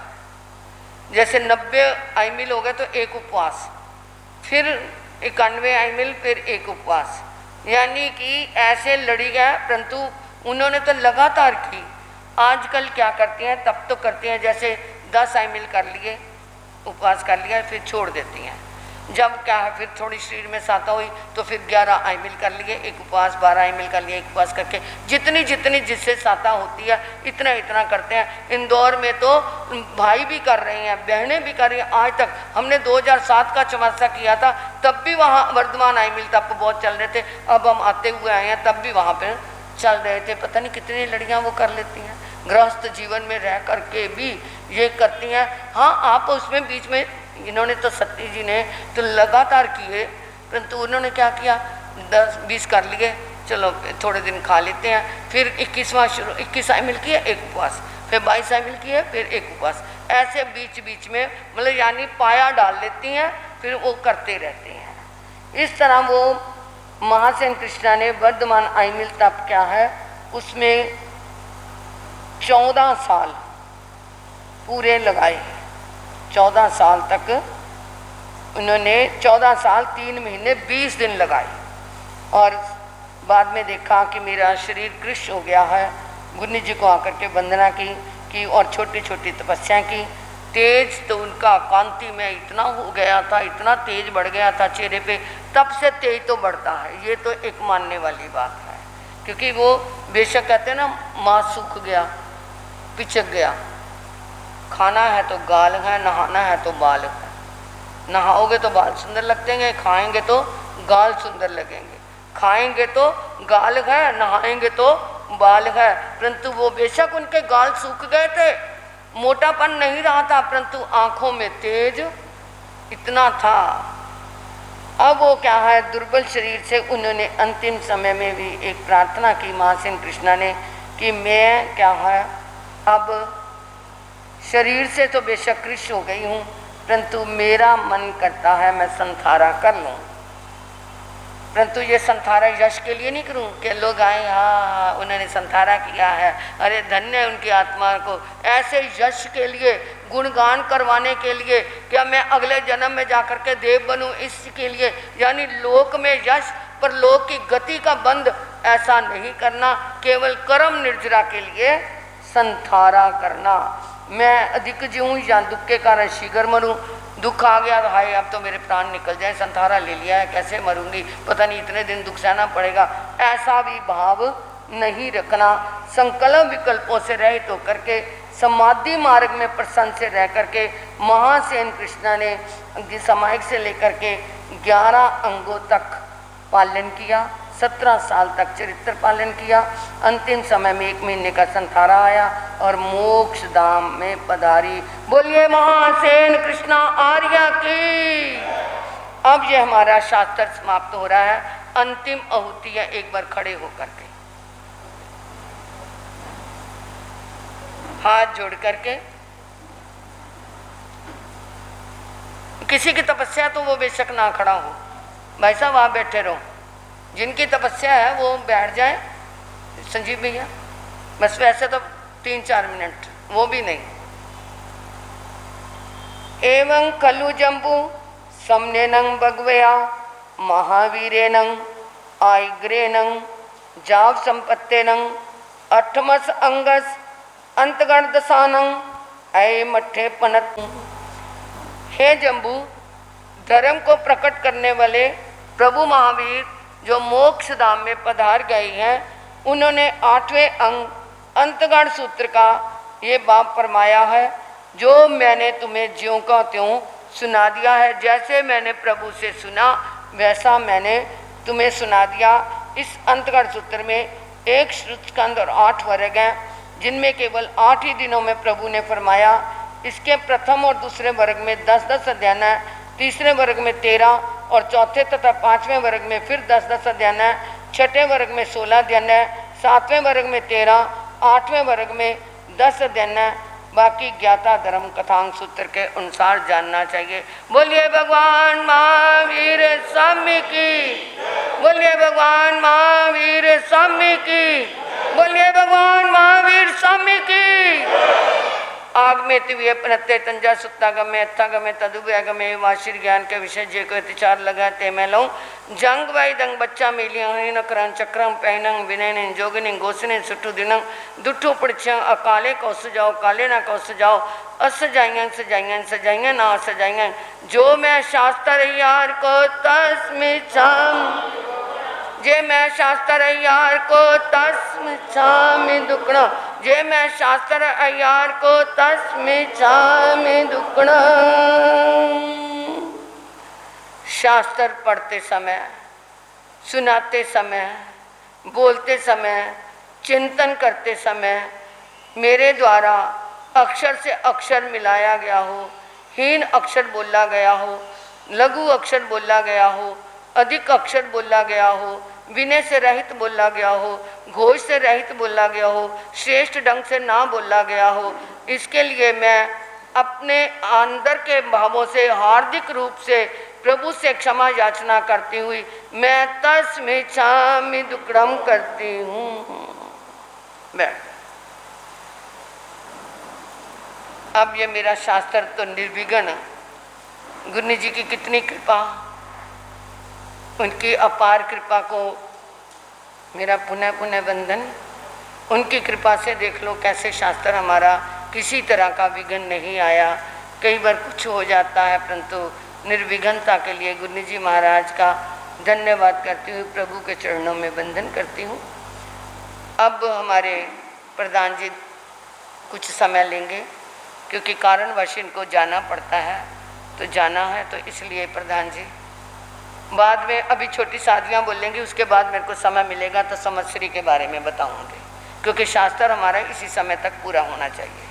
जैसे 90 आई मिल हो गए तो 1 उपवास, फिर 91 आई मिल, फिर 1 उपवास, यानी कि ऐसे लड़ी गया। परंतु उन्होंने तो लगातार की। आजकल क्या करती हैं, तब तो करती हैं जैसे 10 आई मिल कर लिए, उपवास कर लिया, फिर छोड़ देती हैं। जब क्या है फिर थोड़ी शरीर में साता हुई तो फिर 11 आई मिल कर लिए, 1 उपवास, 12 आई मिल कर लिए, 1 उपवास करके जितनी जितनी जिससे साता होती है इतना इतना करते हैं। इंदौर में तो भाई भी कर रहे हैं, बहनें भी कर रही हैं। आज तक हमने 2007 का चौमासा किया था, तब भी वहाँ वर्धमान आई मिल तब बहुत चल रहे थे। अब हम आते हुए आए हैं, तब भी वहाँ पर चल रहे थे। पता नहीं कितनी लड़ियाँ वो कर लेती हैं, गृहस्थ जीवन में रह करके भी ये करती हैं। हाँ, आप उसमें बीच में इन्होंने तो सती जी ने तो लगातार किए, परंतु उन्होंने क्या किया 10-20 कर लिए, चलो थोड़े दिन खा लेते हैं, फिर 21 आई मिल किया 1 उपवास, फिर 22 आई मिल किया, फिर 1 उपवास, ऐसे बीच बीच में मतलब यानी पाया डाल लेती हैं, फिर वो करते रहते हैं। इस तरह वो महासेन कृष्णा ने वर्धमान आई मिल तप क्या है उसमें 14 साल पूरे लगाए। 14 साल तक उन्होंने 14 साल 3 महीने 20 दिन लगाए और बाद में देखा कि मेरा शरीर कृश हो गया है। गुन्नी जी को आकर के वंदना की और छोटी छोटी तपस्या की। तेज तो उनका कांति में इतना हो गया था, इतना तेज बढ़ गया था चेहरे पे। तब से तेज तो बढ़ता है, ये तो एक मानने वाली बात है, क्योंकि वो बेशक कहते हैं ना मांस सूख गया, पिचक गया। खाना है तो गाल है, नहाना है तो बाल है। नहाओगे तो बाल सुंदर लगेंगे, खाएंगे तो गाल सुंदर लगेंगे। खाएंगे तो गाल है, नहाएंगे तो बाल है। परंतु वो बेशक उनके गाल सूख गए थे, मोटापन नहीं रहा था, परंतु आंखों में तेज इतना था। अब वो क्या है दुर्बल शरीर से उन्होंने अंतिम समय में भी एक प्रार्थना की महासेन कृष्णा ने कि मैं क्या है अब शरीर से तो बेशक कृश हो गई हूँ, परंतु मेरा मन करता है मैं संथारा कर लूँ। परंतु ये संथारा यश के लिए नहीं करूँ कि लोग आए हाँ उन्होंने संथारा किया है, अरे धन्य है उनकी आत्मा को। ऐसे यश के लिए, गुणगान करवाने के लिए, क्या मैं अगले जन्म में जाकर के देव बनूँ इसके लिए, यानी लोक में यश पर लोक की गति का बंद, ऐसा नहीं करना। केवल कर्म निर्जरा के लिए संथारा करना। मैं अधिक जीऊँ या दुख के कारण शीघ्र मरूँ। दुख आ गया तो हाय अब तो मेरे प्राण निकल जाए, संथारा ले लिया है कैसे मरूंगी, पता नहीं इतने दिन दुख सहना पड़ेगा, ऐसा भी भाव नहीं रखना। संकल्प विकल्पों से रहित होकर के समाधि मार्ग में प्रसन्न से रह करके महासेन कृष्णा ने सामायिक से लेकर के 11 अंगों तक पालन किया, 17 साल तक चरित्र पालन किया। अंतिम समय में 1 महीने का संथारा आया और मोक्ष धाम में पधारी। बोलिए महासेन कृष्णा आर्य की। अब ये हमारा शास्त्र समाप्त हो रहा है। अंतिम आहुति है, एक बार खड़े होकर के हाथ जोड़ करके। किसी की तपस्या तो वो बेशक ना खड़ा हो, भाई साहब आप बैठे रहो। जिनकी तपस्या है वो बैठ जाए। संजीव भैया बस, वैसे तो 3-4 मिनट, वो भी नहीं। एवं खलु जम्बू समनेनं भगवया महावीरेनं आइग्रेनं जाव संपत्तेनं अठमस अंगस अंतगण दसानं ऐ मठे पनत। हे जम्बू, धर्म को प्रकट करने वाले प्रभु महावीर जो मोक्ष धाम में पधार गए हैं, उन्होंने 8वें अंग अंतगण सूत्र का ये बाप फरमाया है, जो मैंने तुम्हें ज्यों का त्यों सुना दिया है। जैसे मैंने प्रभु से सुना वैसा मैंने तुम्हें सुना दिया। इस अंतगण सूत्र में 1 श्रुत स्कंद और 8 वर्ग हैं, जिनमें केवल 8 ही दिनों में प्रभु ने फरमाया। इसके प्रथम और दूसरे वर्ग में 10-10 अध्याय है, तीसरे वर्ग में 13 और चौथे तथा 5वें वर्ग में फिर 10-10 अध्याय है, छठे वर्ग में 16 अध्याय है, 7वें वर्ग में 13, 8वें वर्ग में 10 अध्याय है। बाकी ज्ञाता धर्म कथांग सूत्र के अनुसार जानना चाहिए। बोलिए भगवान महावीर स्वामी की, बोलिए भगवान महावीर स्वामी की, बोलिए भगवान महावीर स्वामी की। आग में तिव्य प्रत्यय तंजा सुत्ता गमे अत्था गमे तदुव्या गमे वाशिर ज्ञान के विषय जे को अतिचार लगा ते मैं लऊं जंग वाई दंग बच्चा मिलिया न करं चक्रम पहनंग विनयन जोगिनी गोसने सुटू दिनंग दुठू पड़छं अकाले को सजाओ काले ना को सजाओ असजाइयं सजाइयं सजाइयं ना सजाइयं जो मैं शास्त्र यार को तस्मि छाम जे मैं शास्त्र यार को तस्मि छामि दुक्कड़ा जे मैं शास्त्र अयार को तस्मि छामि दुक्कड़ा। शास्त्र पढ़ते समय, सुनाते समय, बोलते समय, चिंतन करते समय मेरे द्वारा अक्षर से अक्षर मिलाया गया हो, हीन अक्षर बोला गया हो, लघु अक्षर बोला गया हो, अधिक अक्षर बोला गया हो, विनय से रहित बोला गया हो, घोष से रहित बोला गया हो, श्रेष्ठ ढंग से ना बोला गया हो, इसके लिए मैं अपने अंदर के भावों से हार्दिक रूप से प्रभु से क्षमा याचना करती हुई मैं तस्मि छामि दुक्कड़म करती हूँ। अब ये मेरा शास्त्र तो निर्विघ्न, गुरु जी की कितनी कृपा, उनकी अपार कृपा को मेरा पुनः पुनः वंदन। उनकी कृपा से देख लो कैसे शास्त्र हमारा किसी तरह का विघ्न नहीं आया। कई बार कुछ हो जाता है, परंतु निर्विघ्नता के लिए गुरु जी महाराज का धन्यवाद करती हूँ, प्रभु के चरणों में वंदन करती हूँ। अब हमारे प्रधान जी कुछ समय लेंगे, क्योंकि कारणवश इनको जाना पड़ता है, तो जाना है, तो इसलिए प्रधान जी बाद में अभी छोटी साधवियाँ बोलेंगी, उसके बाद मेरे को समय मिलेगा तो संवत्सरी के बारे में बताऊंगी, क्योंकि शास्त्र हमारा इसी समय तक पूरा होना चाहिए।